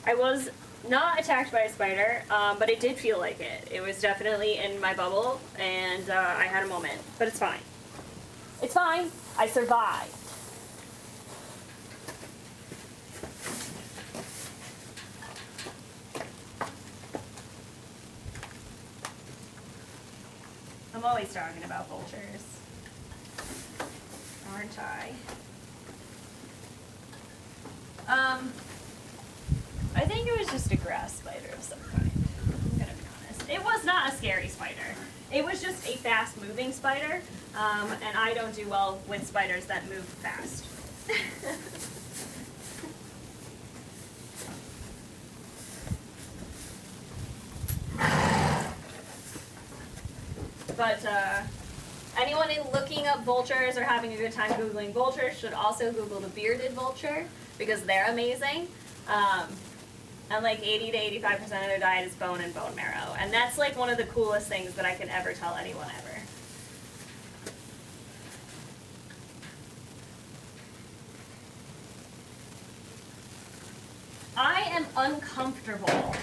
I was not attacked by a spider, but it did feel like it. It was definitely in my bubble, and I had a moment. But it's fine. It's fine. I survived. I'm always talking about vultures, aren't I? I think it was just a grass spider of some kind. I'm gonna be honest. It was not a scary spider. It was just a fast-moving spider, and I don't do well with spiders that move fast. But anyone looking up vultures or having a good time Googling vultures should also Google the bearded vulture, because they're amazing. And like 80 to 85% of their diet is bone and bone marrow. And that's like one of the coolest things that I can ever tell anyone ever. I am uncomfortable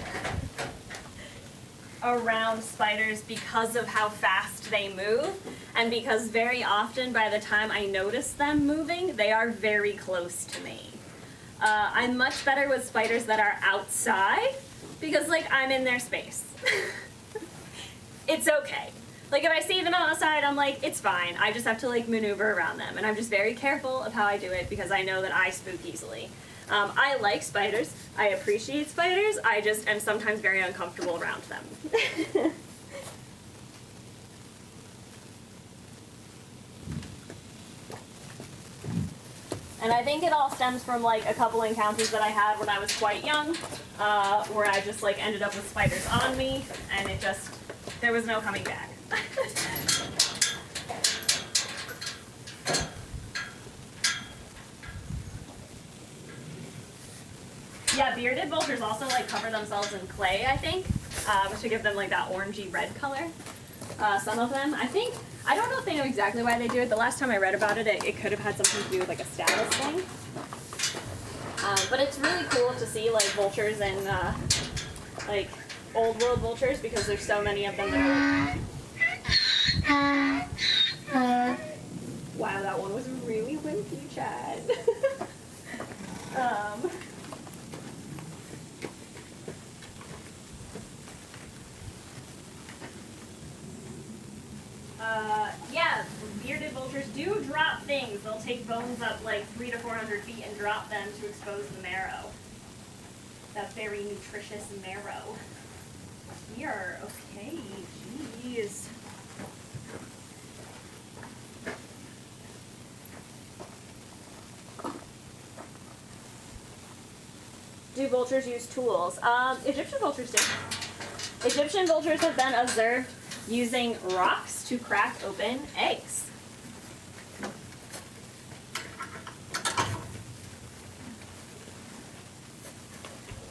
around spiders because of how fast they move, and because very often by the time I notice them moving, they are very close to me. I'm much better with spiders that are outside, because like I'm in their space. It's okay. Like if I see them outside, I'm like, it's fine. I just have to like maneuver around them, and I'm just very careful of how I do it because I know that I spook easily. I like spiders. I appreciate spiders. I just am sometimes very uncomfortable around them. And I think it all stems from like a couple encounters that I had when I was quite young, where I just like ended up with spiders on me, and it just, there was no coming back. Yeah, bearded vultures also like cover themselves in clay, I think, to give them like that orangey red color. Some of them, I think, I don't know if they know exactly why they do it. The last time I read about it, it could have had something to do with like a status thing. But it's really cool to see like vultures and like old world vultures, because there's so many of them that are... Wow, that one was really wimpy, Chad. Yeah, bearded vultures do drop things. They'll take bones up like 300 to 400 feet and drop them to expose the marrow. That very nutritious marrow. We are okay, jeez. Do vultures use tools? Egyptian vultures do. Egyptian vultures have been observed using rocks to crack open eggs.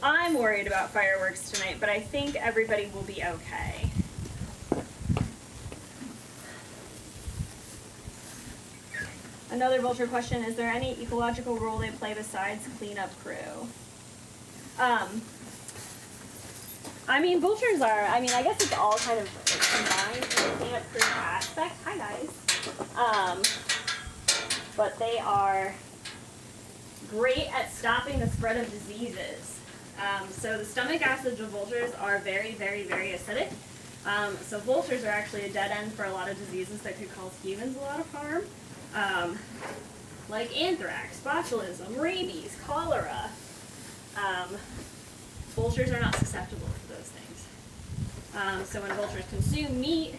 I'm worried about fireworks tonight, but I think everybody will be okay. Another vulture question, is there any ecological role they play besides cleanup crew? I mean, vultures are, I guess it's all kind of combined in the cleanup crew aspect. Hi, guys. But they are great at stopping the spread of diseases. So the stomach acids of vultures are very, very, very acidic. So vultures are actually a dead end for a lot of diseases that could cause humans a lot of harm. Like anthrax, botulism, rabies, cholera. Vultures are not susceptible to those things. So when vultures consume meat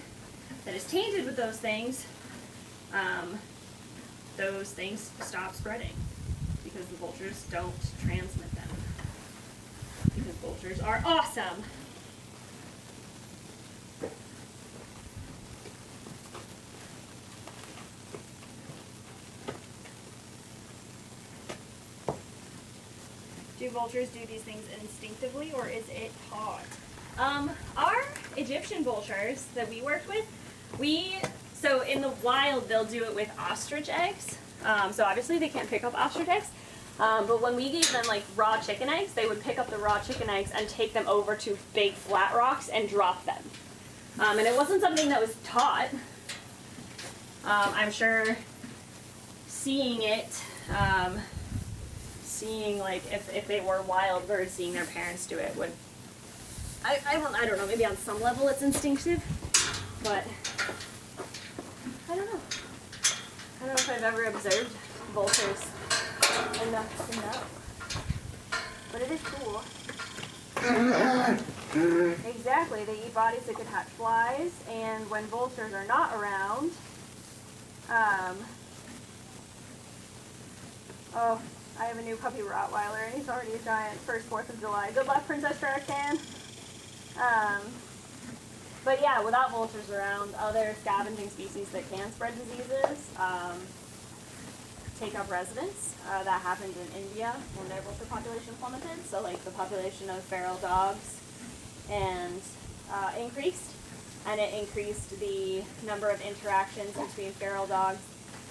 that is tainted with those things stop spreading because the vultures don't transmit them. Because vultures are awesome. Do vultures do these things instinctively, or is it taught? Our Egyptian vultures that we worked with, so in the wild they'll do it with ostrich eggs. So obviously they can't pick up ostrich eggs, but when we gave them like raw chicken eggs, they would pick up the raw chicken eggs and take them over to big flat rocks and drop them. And it wasn't something that was taught. I'm sure seeing it, seeing like if they were wild birds, seeing their parents do it would, I don't know, maybe on some level it's instinctive, but I don't know. I don't know if I've ever observed vultures enough to know, but it is cool. Exactly, they eat bodies that could hatch flies, and when vultures are not around, oh, I have a new puppy Rottweiler, and he's already a giant. First 4th of July. Good luck, Princess Sharkan. But yeah, without vultures around, other scavenging species that can spread diseases take up residence. That happened in India when their vulture population plummeted. So like the population of feral dogs increased, and it increased the number of interactions between feral dogs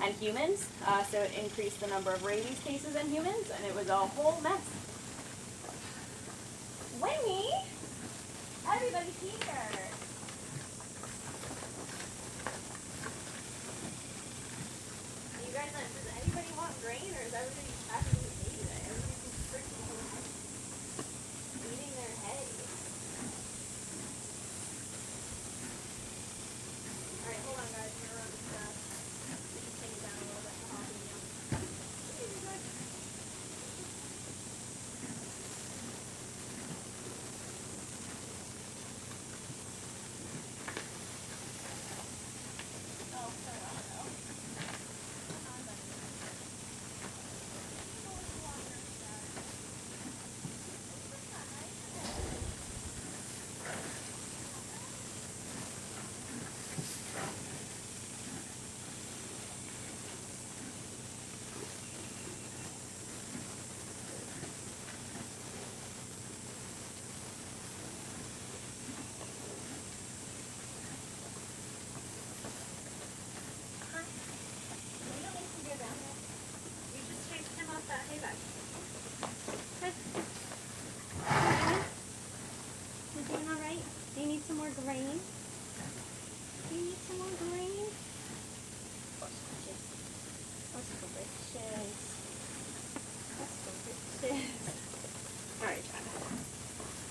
and humans, so it increased the number of rabies cases in humans, and it was a whole mess. Winnie! Everybody's here! You guys, does anybody want grain, or is everybody having a day today? Everybody's freaking eating their hay. Alright, hold on guys, I'm gonna run this stuff. Take it down a little bit. Grain? Do you need some more grain? That's delicious. That's delicious. Alright, China.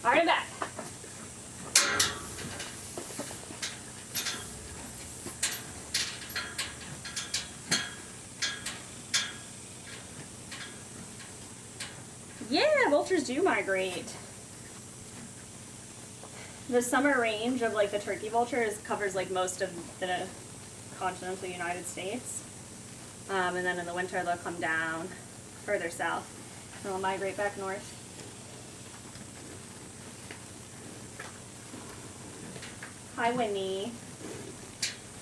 Alright, I'm back. Yeah, vultures do migrate. The summer range of like the turkey vulture covers like most of the continental United States, and then in the winter they'll come down further south and they'll migrate back north. Hi Winnie,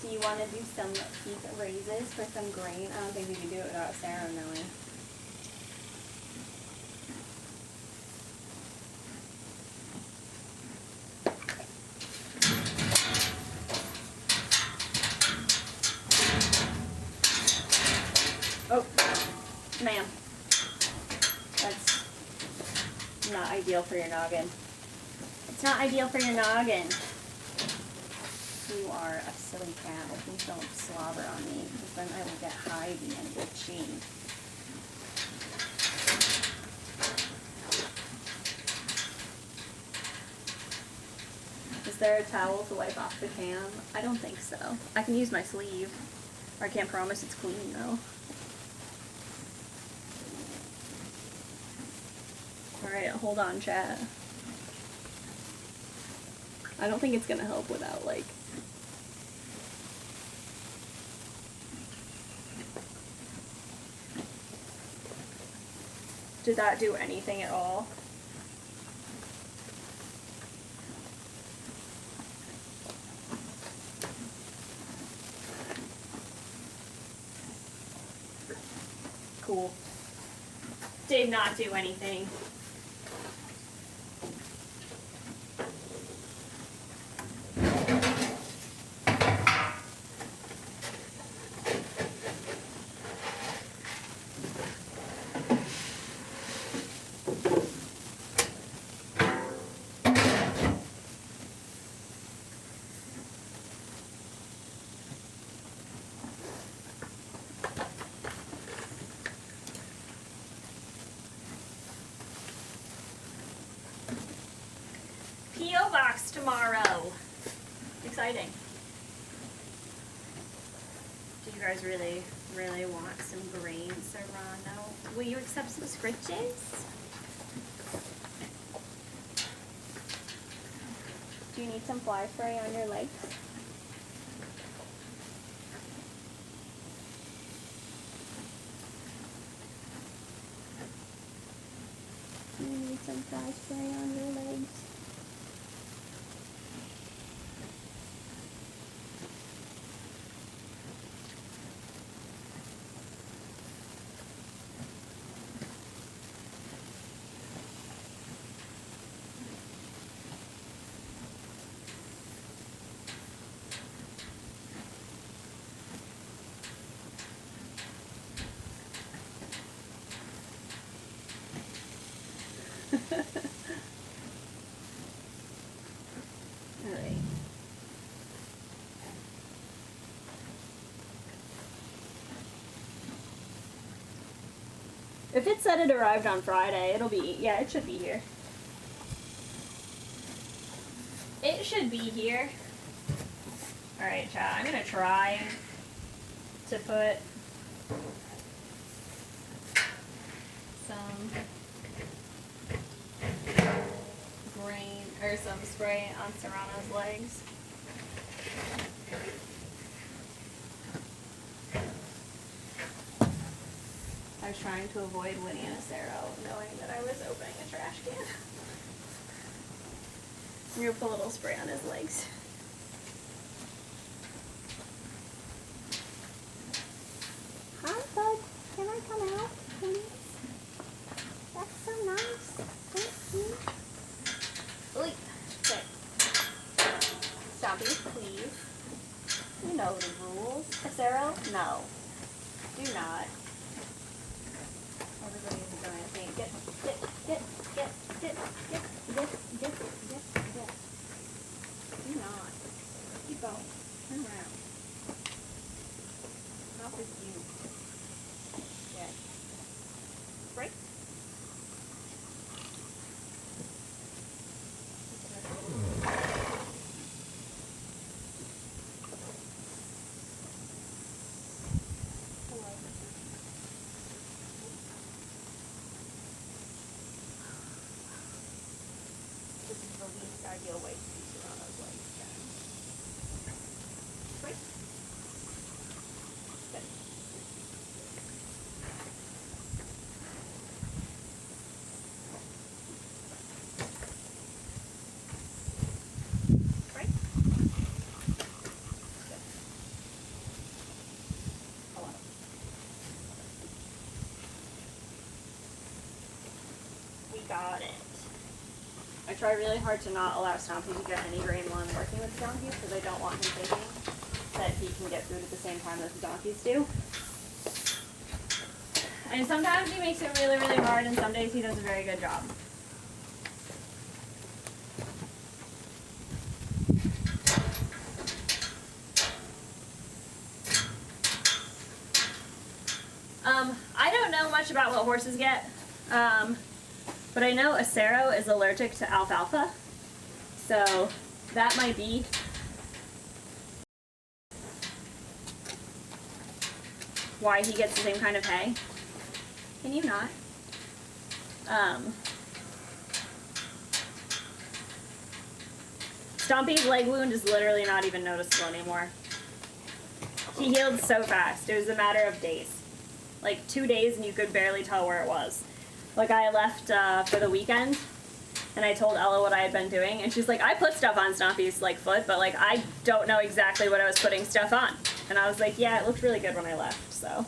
do you want to do some peak raises for some grain? I don't think we can do it without Sarah knowing. Oh, ma'am. That's not ideal for your noggin. It's not ideal for your noggin. You are a silly cat. Please don't slobber on me, because then I will get hidey and itchy. Is there a towel to wipe off the cam? I don't think so. I can use my sleeve. I can't promise it's clean though. Alright, hold on, chat. I don't think it's gonna help without, like... Did that do anything at all? Cool. Did not do anything. P.O. box tomorrow. Exciting. Do you guys really, really want some green Serrano? Will you accept some scritches? Do you need some fly spray on your legs? Do you need some fly spray on your legs? Alright. If it said it arrived on Friday, it'll be, yeah, it should be here. It should be here. Alright, chat, I'm gonna try to put some grain or some spray on Serrano's legs. I was trying to avoid Winnie and Acero knowing that I was opening a trash can. I'm gonna put a little spray on his legs. Hi, bud. Can I come out, please? That's so nice. Thank you. Oy. Okay. Stompy, please. You know the rules. Acero? No. Do not. Everybody is going to think. Get. Do not. Keep going. Turn around. Not with you. Okay. Break. This is the least ideal way to do Serrano's legs, Jen. Right? Good. Right? Good. A lot. We got it. I try really hard to not allow Stompy to get any grain while I'm working with donkeys because I don't want him thinking that he can get food at the same time that the donkeys do. And sometimes he makes it really, really hard, and some days he does a very good job. I don't know much about what horses get. But I know Acero is allergic to alfalfa, so that might be why he gets the same kind of hay. Can you not? Stompy's leg wound is literally not even noticeable anymore. He healed so fast. It was a matter of days. Like 2 days and you could barely tell where it was. Like I left for the weekend and I told Ella what I had been doing and she's like, I put stuff on Stompy's like foot, but like I don't know exactly what I was putting stuff on. And I was like, yeah, it looked really good when I left, so.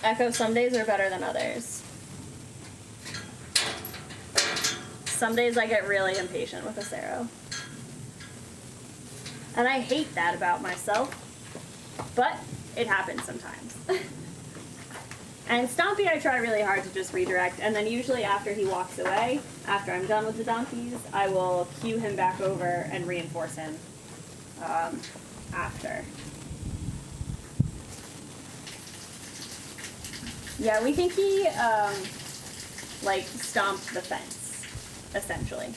Echo, some days are better than others. Some days I get really impatient with Acero. And I hate that about myself, but it happens sometimes. And Stompy I try really hard to just redirect, and then usually after he walks away, after I'm done with the donkeys, I will cue him back over and reinforce him after. Yeah, we think he, like, stomped the fence, essentially.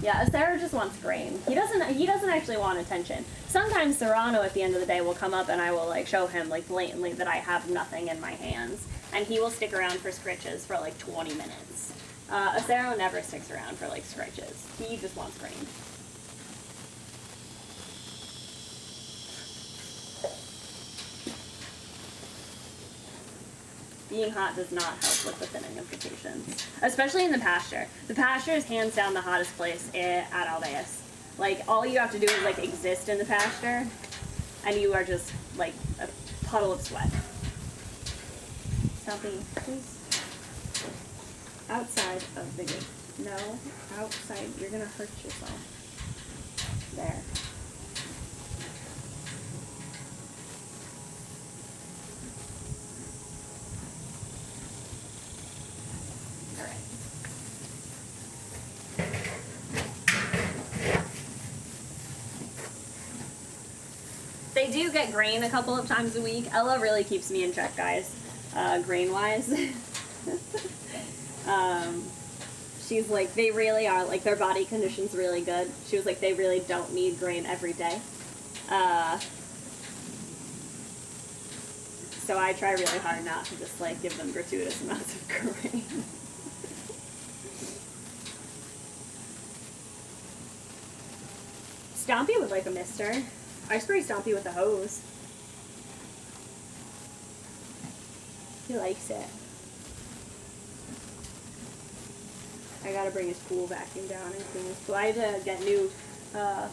Yeah, Acero just wants grain. He doesn't actually want attention. Sometimes Serrano at the end of the day will come up and I will, like, show him, like, blatantly that I have nothing in my hands. And he will stick around for scritches for, like, 20 minutes. Acero never sticks around for, like, scritches. He just wants grain. Being hot does not help with the thinning implications, especially in the pasture. The pasture is hands down the hottest place at Alveus. Like, all you have to do is, like, exist in the pasture, and you are just, like, a puddle of sweat. Stompy, please. Outside of the gate. No, outside. You're gonna hurt yourself. There. Alright. They do get grain a couple of times a week. Ella really keeps me in check, guys, grain-wise. She's like, they really are, like, their body condition's really good. She was like, they really don't need grain every day. So I try really hard not to just, like, give them gratuitous amounts of grain. Stompy would like a mister. I spray Stompy with a hose. He likes it. I gotta bring his pool vacuum down and clean his pool. I had to get new, I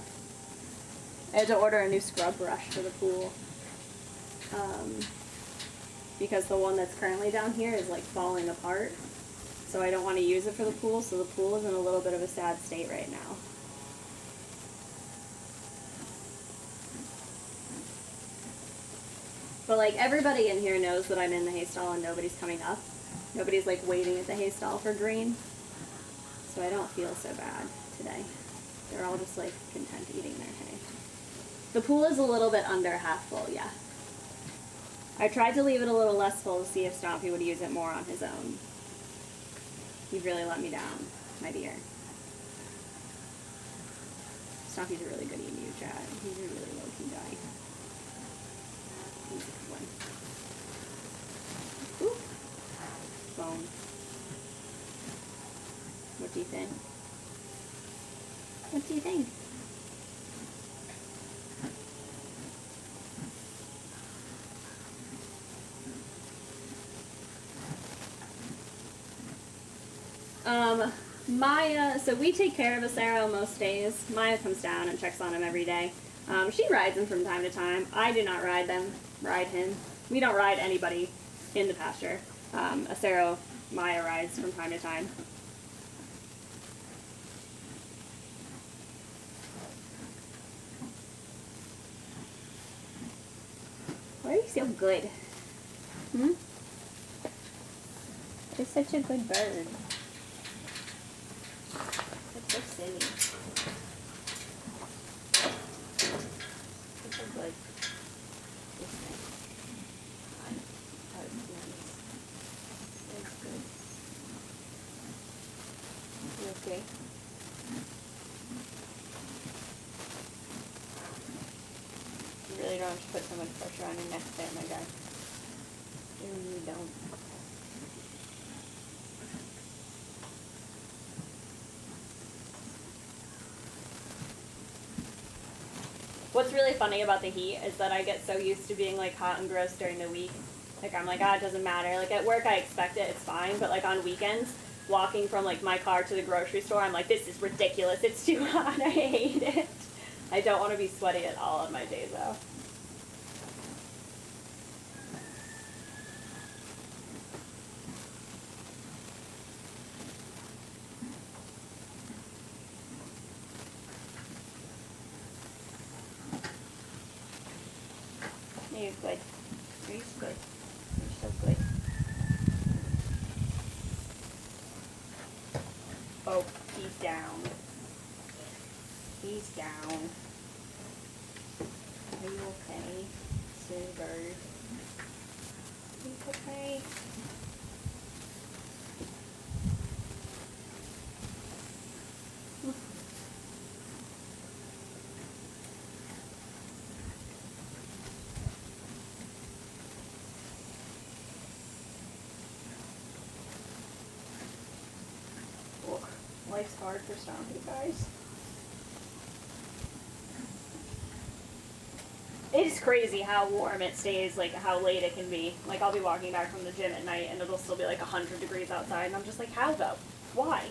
had to order a new scrub brush for the pool. Because the one that's currently down here is, like, falling apart. So I don't want to use it for the pool, so the pool is in a little bit of a sad state right now. But, like, everybody in here knows that I'm in the hay stall and nobody's coming up. Nobody's, like, waiting at the hay stall for green. So I don't feel so bad today. They're all just, like, content eating their hay. The pool is a little bit under half full, yeah. I tried to leave it a little less full to see if Stompy would use it more on his own. You've really let me down, my dear. Stompy's a really good emu, Chad. He's a really low-key guy. He's a good one. Ooh. Bone. What do you think? What do you think? Maya, so we take care of Acero most days. Maya comes down and checks on him every day. She rides him from time to time. I do not ride him. We don't ride anybody in the pasture. Acero, Maya rides from time to time. Why are you so good? You're such a good bird. That's so silly. Such a good. That's nice. That's good. You okay? really don't have to put so much pressure on your neck there, my guy. You really don't. What's really funny about the heat is that I get so used to being like hot and gross during the week. Like I'm like, it doesn't matter. Like at work I expect it, it's fine. But like on weekends, walking from like my car to the grocery store, I'm like, this is ridiculous. It's too hot. I hate it. I don't want to be sweaty at all on my days though. You're good. You're good. You're so good. Oh, he's down. He's down. Are you okay? Silly bird. He's okay. Life's hard for Stompy, guys. It's crazy how warm it stays, like how late it can be. Like I'll be walking back from the gym at night and it'll still be like 100 degrees outside and I'm just like, how though? Why?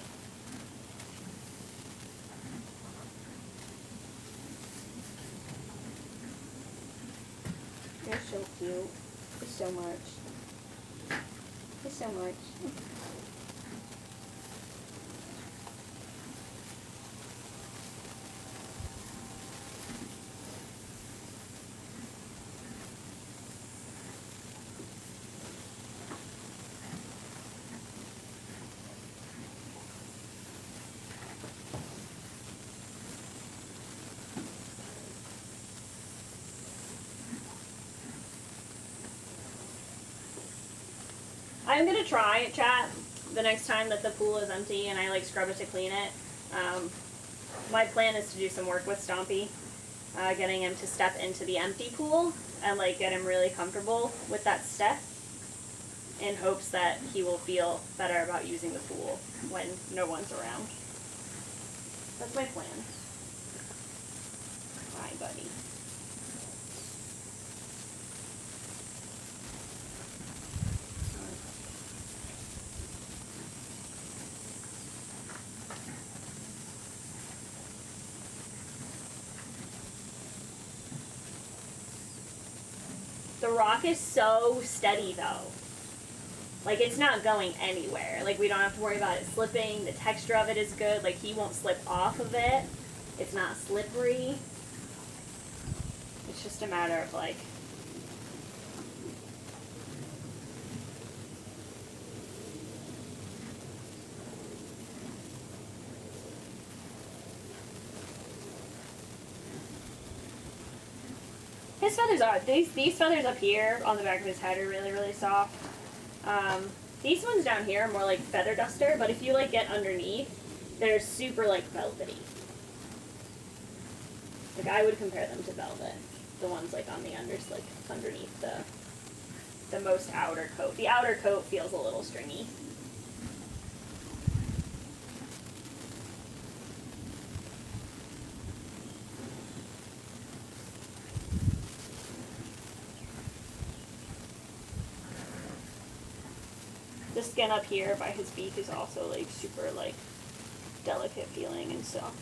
You're so cute. You're so much. You're so much. I'm gonna try, chat, the next time that the pool is empty and I like scrub it to clean it. My plan is to do some work with Stompy, getting him to step into the empty pool and like get him really comfortable with that step in hopes that he will feel better about using the pool when no one's around. That's my plan. Hi, buddy. The rock is so steady though. Like it's not going anywhere. Like we don't have to worry about it slipping. The texture of it is good. Like he won't slip off of it. It's not slippery. It's just a matter of like his feathers are, these feathers up here on the back of his head are really, really soft. These ones down here are more like feather duster, but if you like get underneath, they're super like velvety. Like I would compare them to velvet. The ones like on the like underneath the most outer coat. The outer coat feels a little stringy. The skin up here by his beak is also like super like delicate feeling and soft.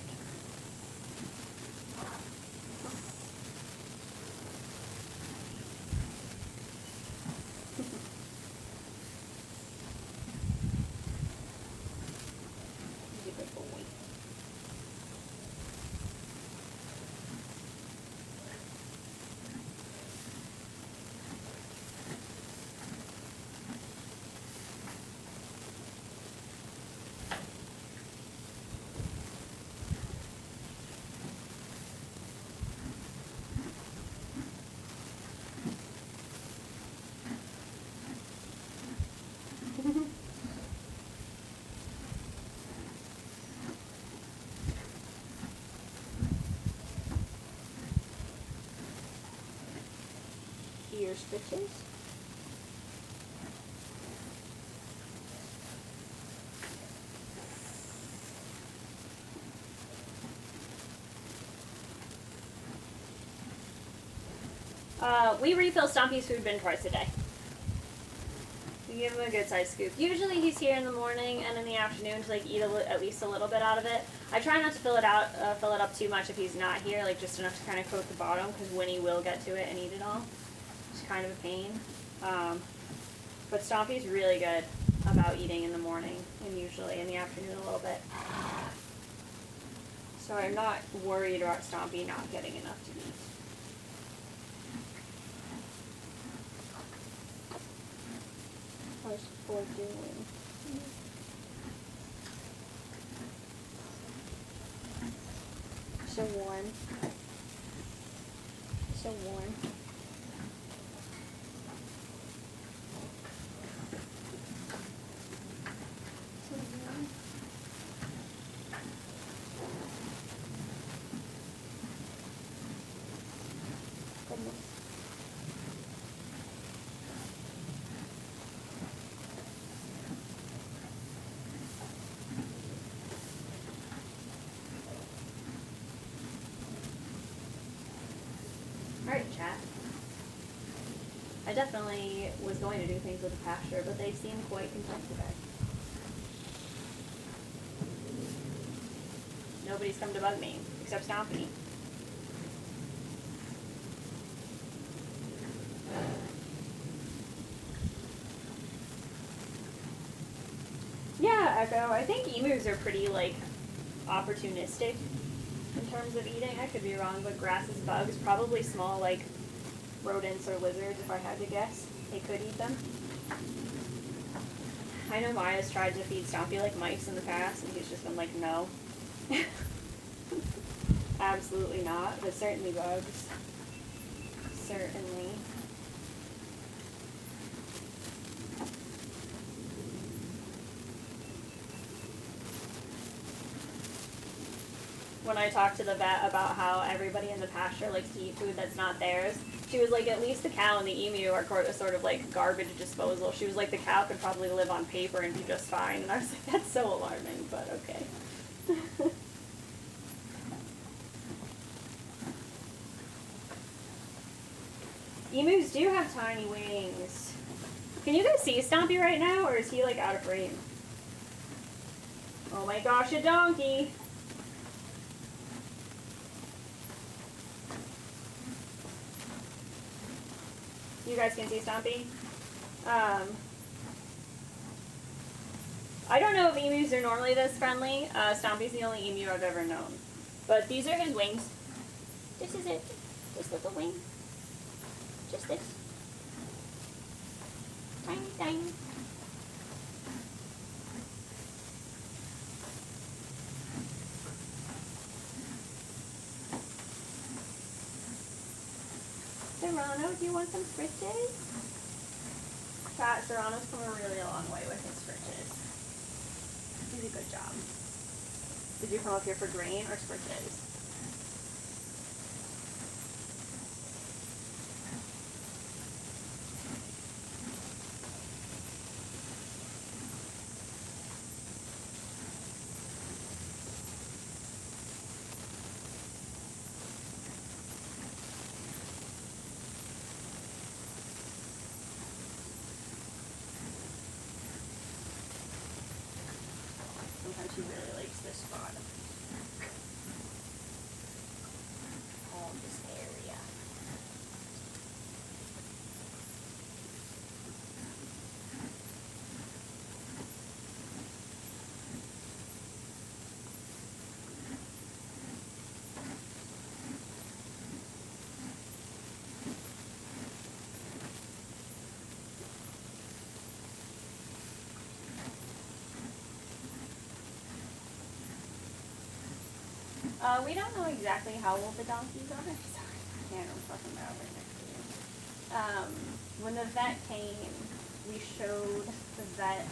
He's a good boy. ear stitches. We refill Stompy's food bin twice a day. We give him a good sized scoop. Usually he's here in the morning and in the afternoon to like eat at least a little bit out of it. I try not to fill it up too much if he's not here, like just enough to kind of coat the bottom, because Winnie will get to it and eat it all. It's kind of a pain. But Stompy's really good about eating in the morning and usually in the afternoon a little bit. So I'm not worried about Stompy not getting enough to eat. How's Ford doing? So warm. So warm. So warm. Goodness. Alright, chat. I definitely was going to do things with the pasture, but they seem quite content today. Nobody's come to bug me, except Stompy. Yeah, Echo. I think emus are pretty, like, opportunistic in terms of eating. I could be wrong, but grasses, bugs, probably small, like, rodents or lizards, if I had to guess. They could eat them. I know Maya's tried to feed Stompy like mice in the past, and he's just been like, no. Absolutely not, but certainly bugs. Certainly. When I talked to the vet about how everybody in the pasture likes to eat food that's not theirs, she was like, at least the cow and the emu are sort of like garbage disposal. She was like, the cow could probably live on paper and be just fine. And I was like, that's so alarming, but okay. Emus do have tiny wings. Can you guys see Stompy right now, or is he like out of frame? Oh my gosh, a donkey! You guys can see Stompy. I don't know if emus are normally this friendly. Stompy's the only emu I've ever known. But these are his wings. This is it. This little wing. Just this. Tiny, tiny. Serrano, do you want some stritches? Chat, Serrano's come a really long way with his stritches. He did a good job. Did you come up here for grain or stritches? Sometimes he really likes this spot. All this area. We don't know exactly how old the donkeys are. Sorry, I can't, I'm fucking about right next to you. When the vet came, we showed the vet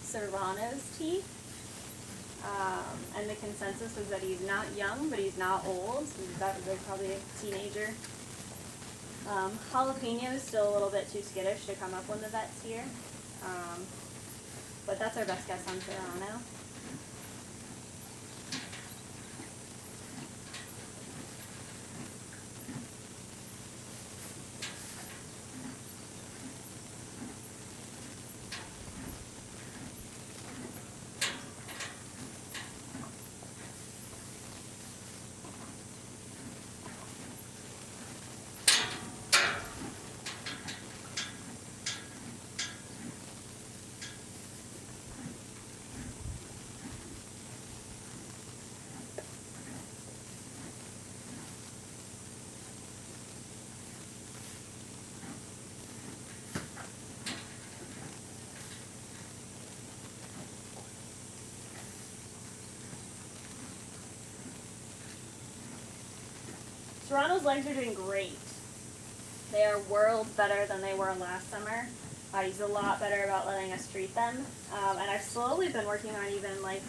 Serrano's teeth. And the consensus was that he's not young, but he's not old. So that was like probably a teenager. Jalapeno is still a little bit too skittish to come up when the vet's here. But that's our best guess on Serrano. Serrano's legs are doing great. They are worlds better than they were last summer. He's a lot better about letting us treat them. And I've slowly been working on even like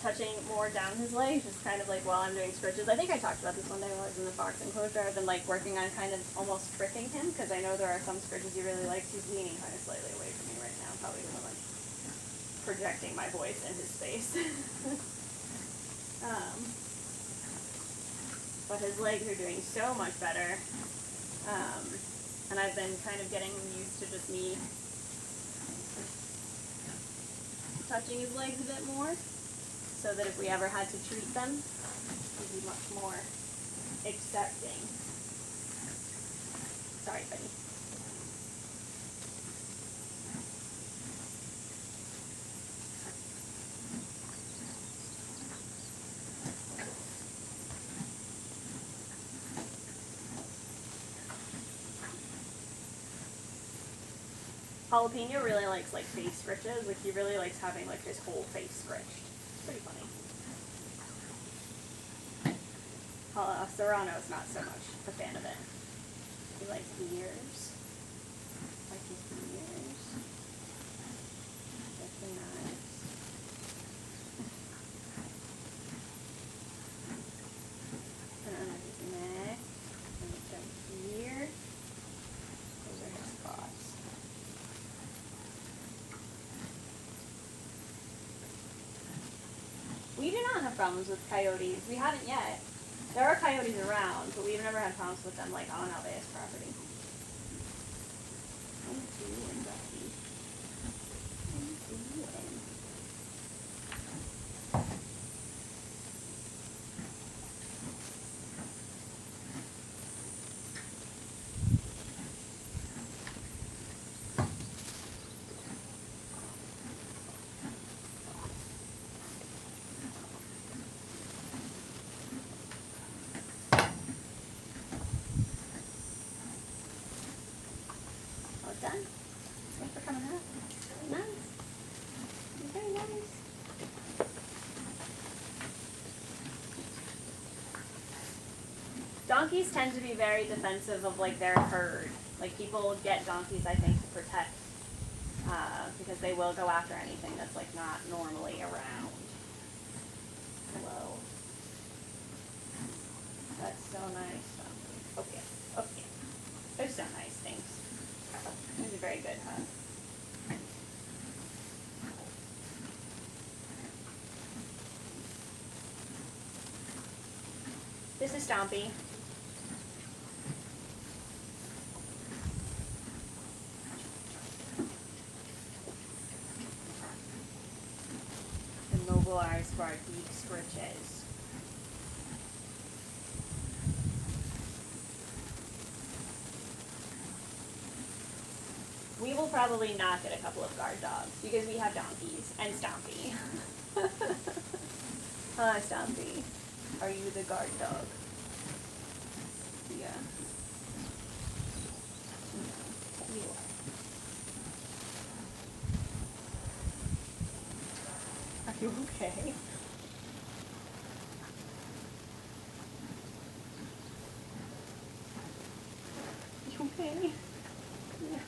touching more down his legs, just kind of like while I'm doing scritches. I think I talked about this one day while I was in the fox enclosure. I've been like working on kind of almost tricking him because I know there are some scritches he really likes. He's leaning kind of slightly away from me right now, probably like projecting my voice in his space. But his legs are doing so much better. And I've been kind of getting used to just me touching his legs a bit more, so that if we ever had to treat them, he'd be much more accepting. Sorry, buddy. Jalapeno really likes like face scritches. Like he really likes having like his whole face scritched. It's pretty funny. Serrano's not so much a fan of it. He likes ears. Like his ears. That's the knives. And under his neck. And it's down here. Those are his spots. We do not have problems with coyotes. We haven't yet. There are coyotes around, but we've never had problems with them like on Alveus property. What are you doing, Bucky? What are you doing? Done. Thanks for coming out. Nice. Very nice. Donkeys tend to be very defensive of like their herd. Like people get donkeys, I think, to protect, because they will go after anything that's like not normally around. Hello. That's so nice. Okay. Okay. They're so nice things. It was a very good hug. This is Stompy. Immobilized for our deep scritches. We will probably not get a couple of guard dogs because we have donkeys and Stompy. Hi, Stompy. Are you the guard dog? Yeah. No, you are. Are you okay? You okay? Yeah.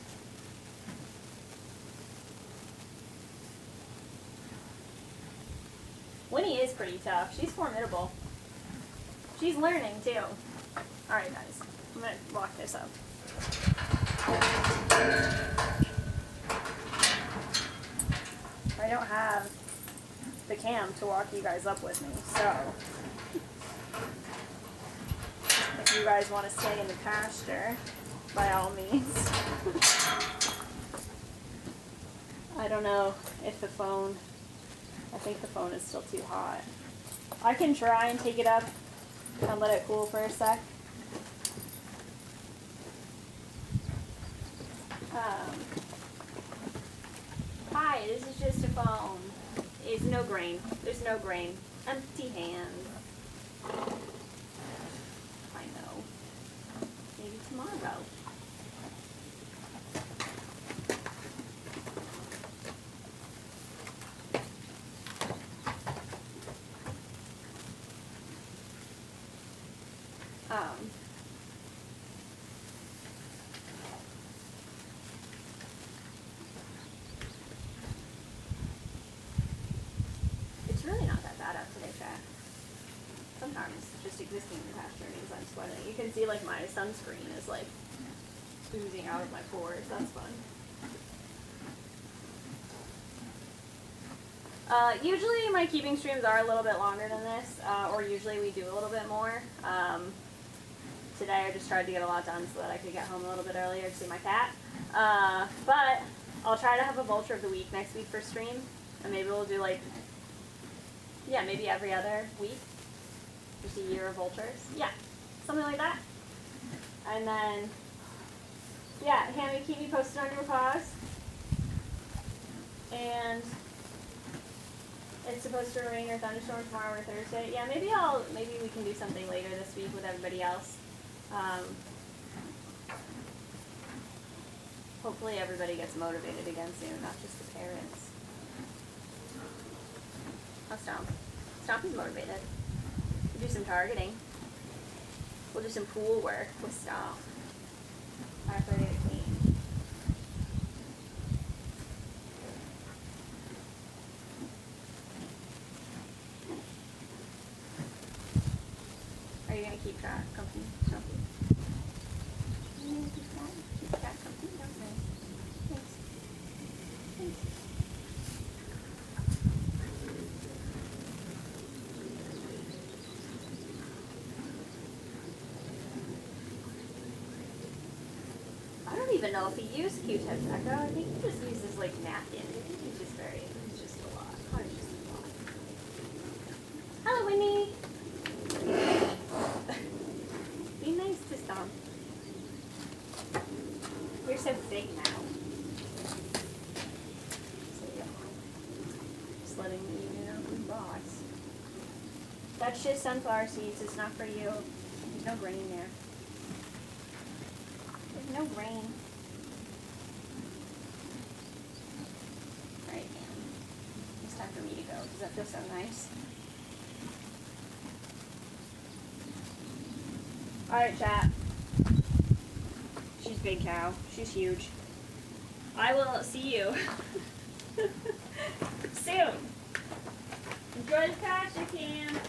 Winnie is pretty tough. She's formidable. She's learning too. Alright guys, I'm gonna lock this up. I don't have the cam to walk you guys up with me, so if you guys want to stay in the pasture, by all means. I don't know if the phone, I think the phone is still too hot. I can try and take it up and let it cool for a sec. Hi, this is just a phone. It's no grain. There's no grain. Empty hands. I know. Maybe tomorrow. It's really not that bad out today, chat. Sometimes just existing in the pasture means I'm sweating. You can see like my sunscreen is like oozing out of my pores. That's fun. Usually my keeping streams are a little bit longer than this, or usually we do a little bit more. Today I just tried to get a lot done so that I could get home a little bit earlier to see my cat. But I'll try to have a vulture of the week next week for stream, and maybe we'll do like, yeah, maybe every other week. Just a year of vultures. Yeah, something like that. And then, yeah, Hammy, keep me posted on your cause. And it's supposed to rain or thunderstorm tomorrow or Thursday. Yeah, maybe we can do something later this week with everybody else. Hopefully everybody gets motivated again soon, not just the parents. How's Stomp? Stompy's motivated. We'll do some targeting. We'll do some pool work with Stomp. After I get it clean. Are you gonna keep cat company, Stompy? Are you gonna keep cat company? Okay. Thanks. Thanks. I don't even know if he used Q-tips, Echo. I think he just uses like napkins. I think he's just it's just a lot. Connor's just a lot. Hello, Winnie. Be nice to Stomp. You're so big now. So yeah. Just letting you know I'm boss. That's just sunflower seeds. It's not for you. There's no grain there. No rain. Alright, it's time for me to go. Does that feel so nice? Alright, chat. She's big cow. She's huge. I will see you soon. Enjoy the pasture, Cam.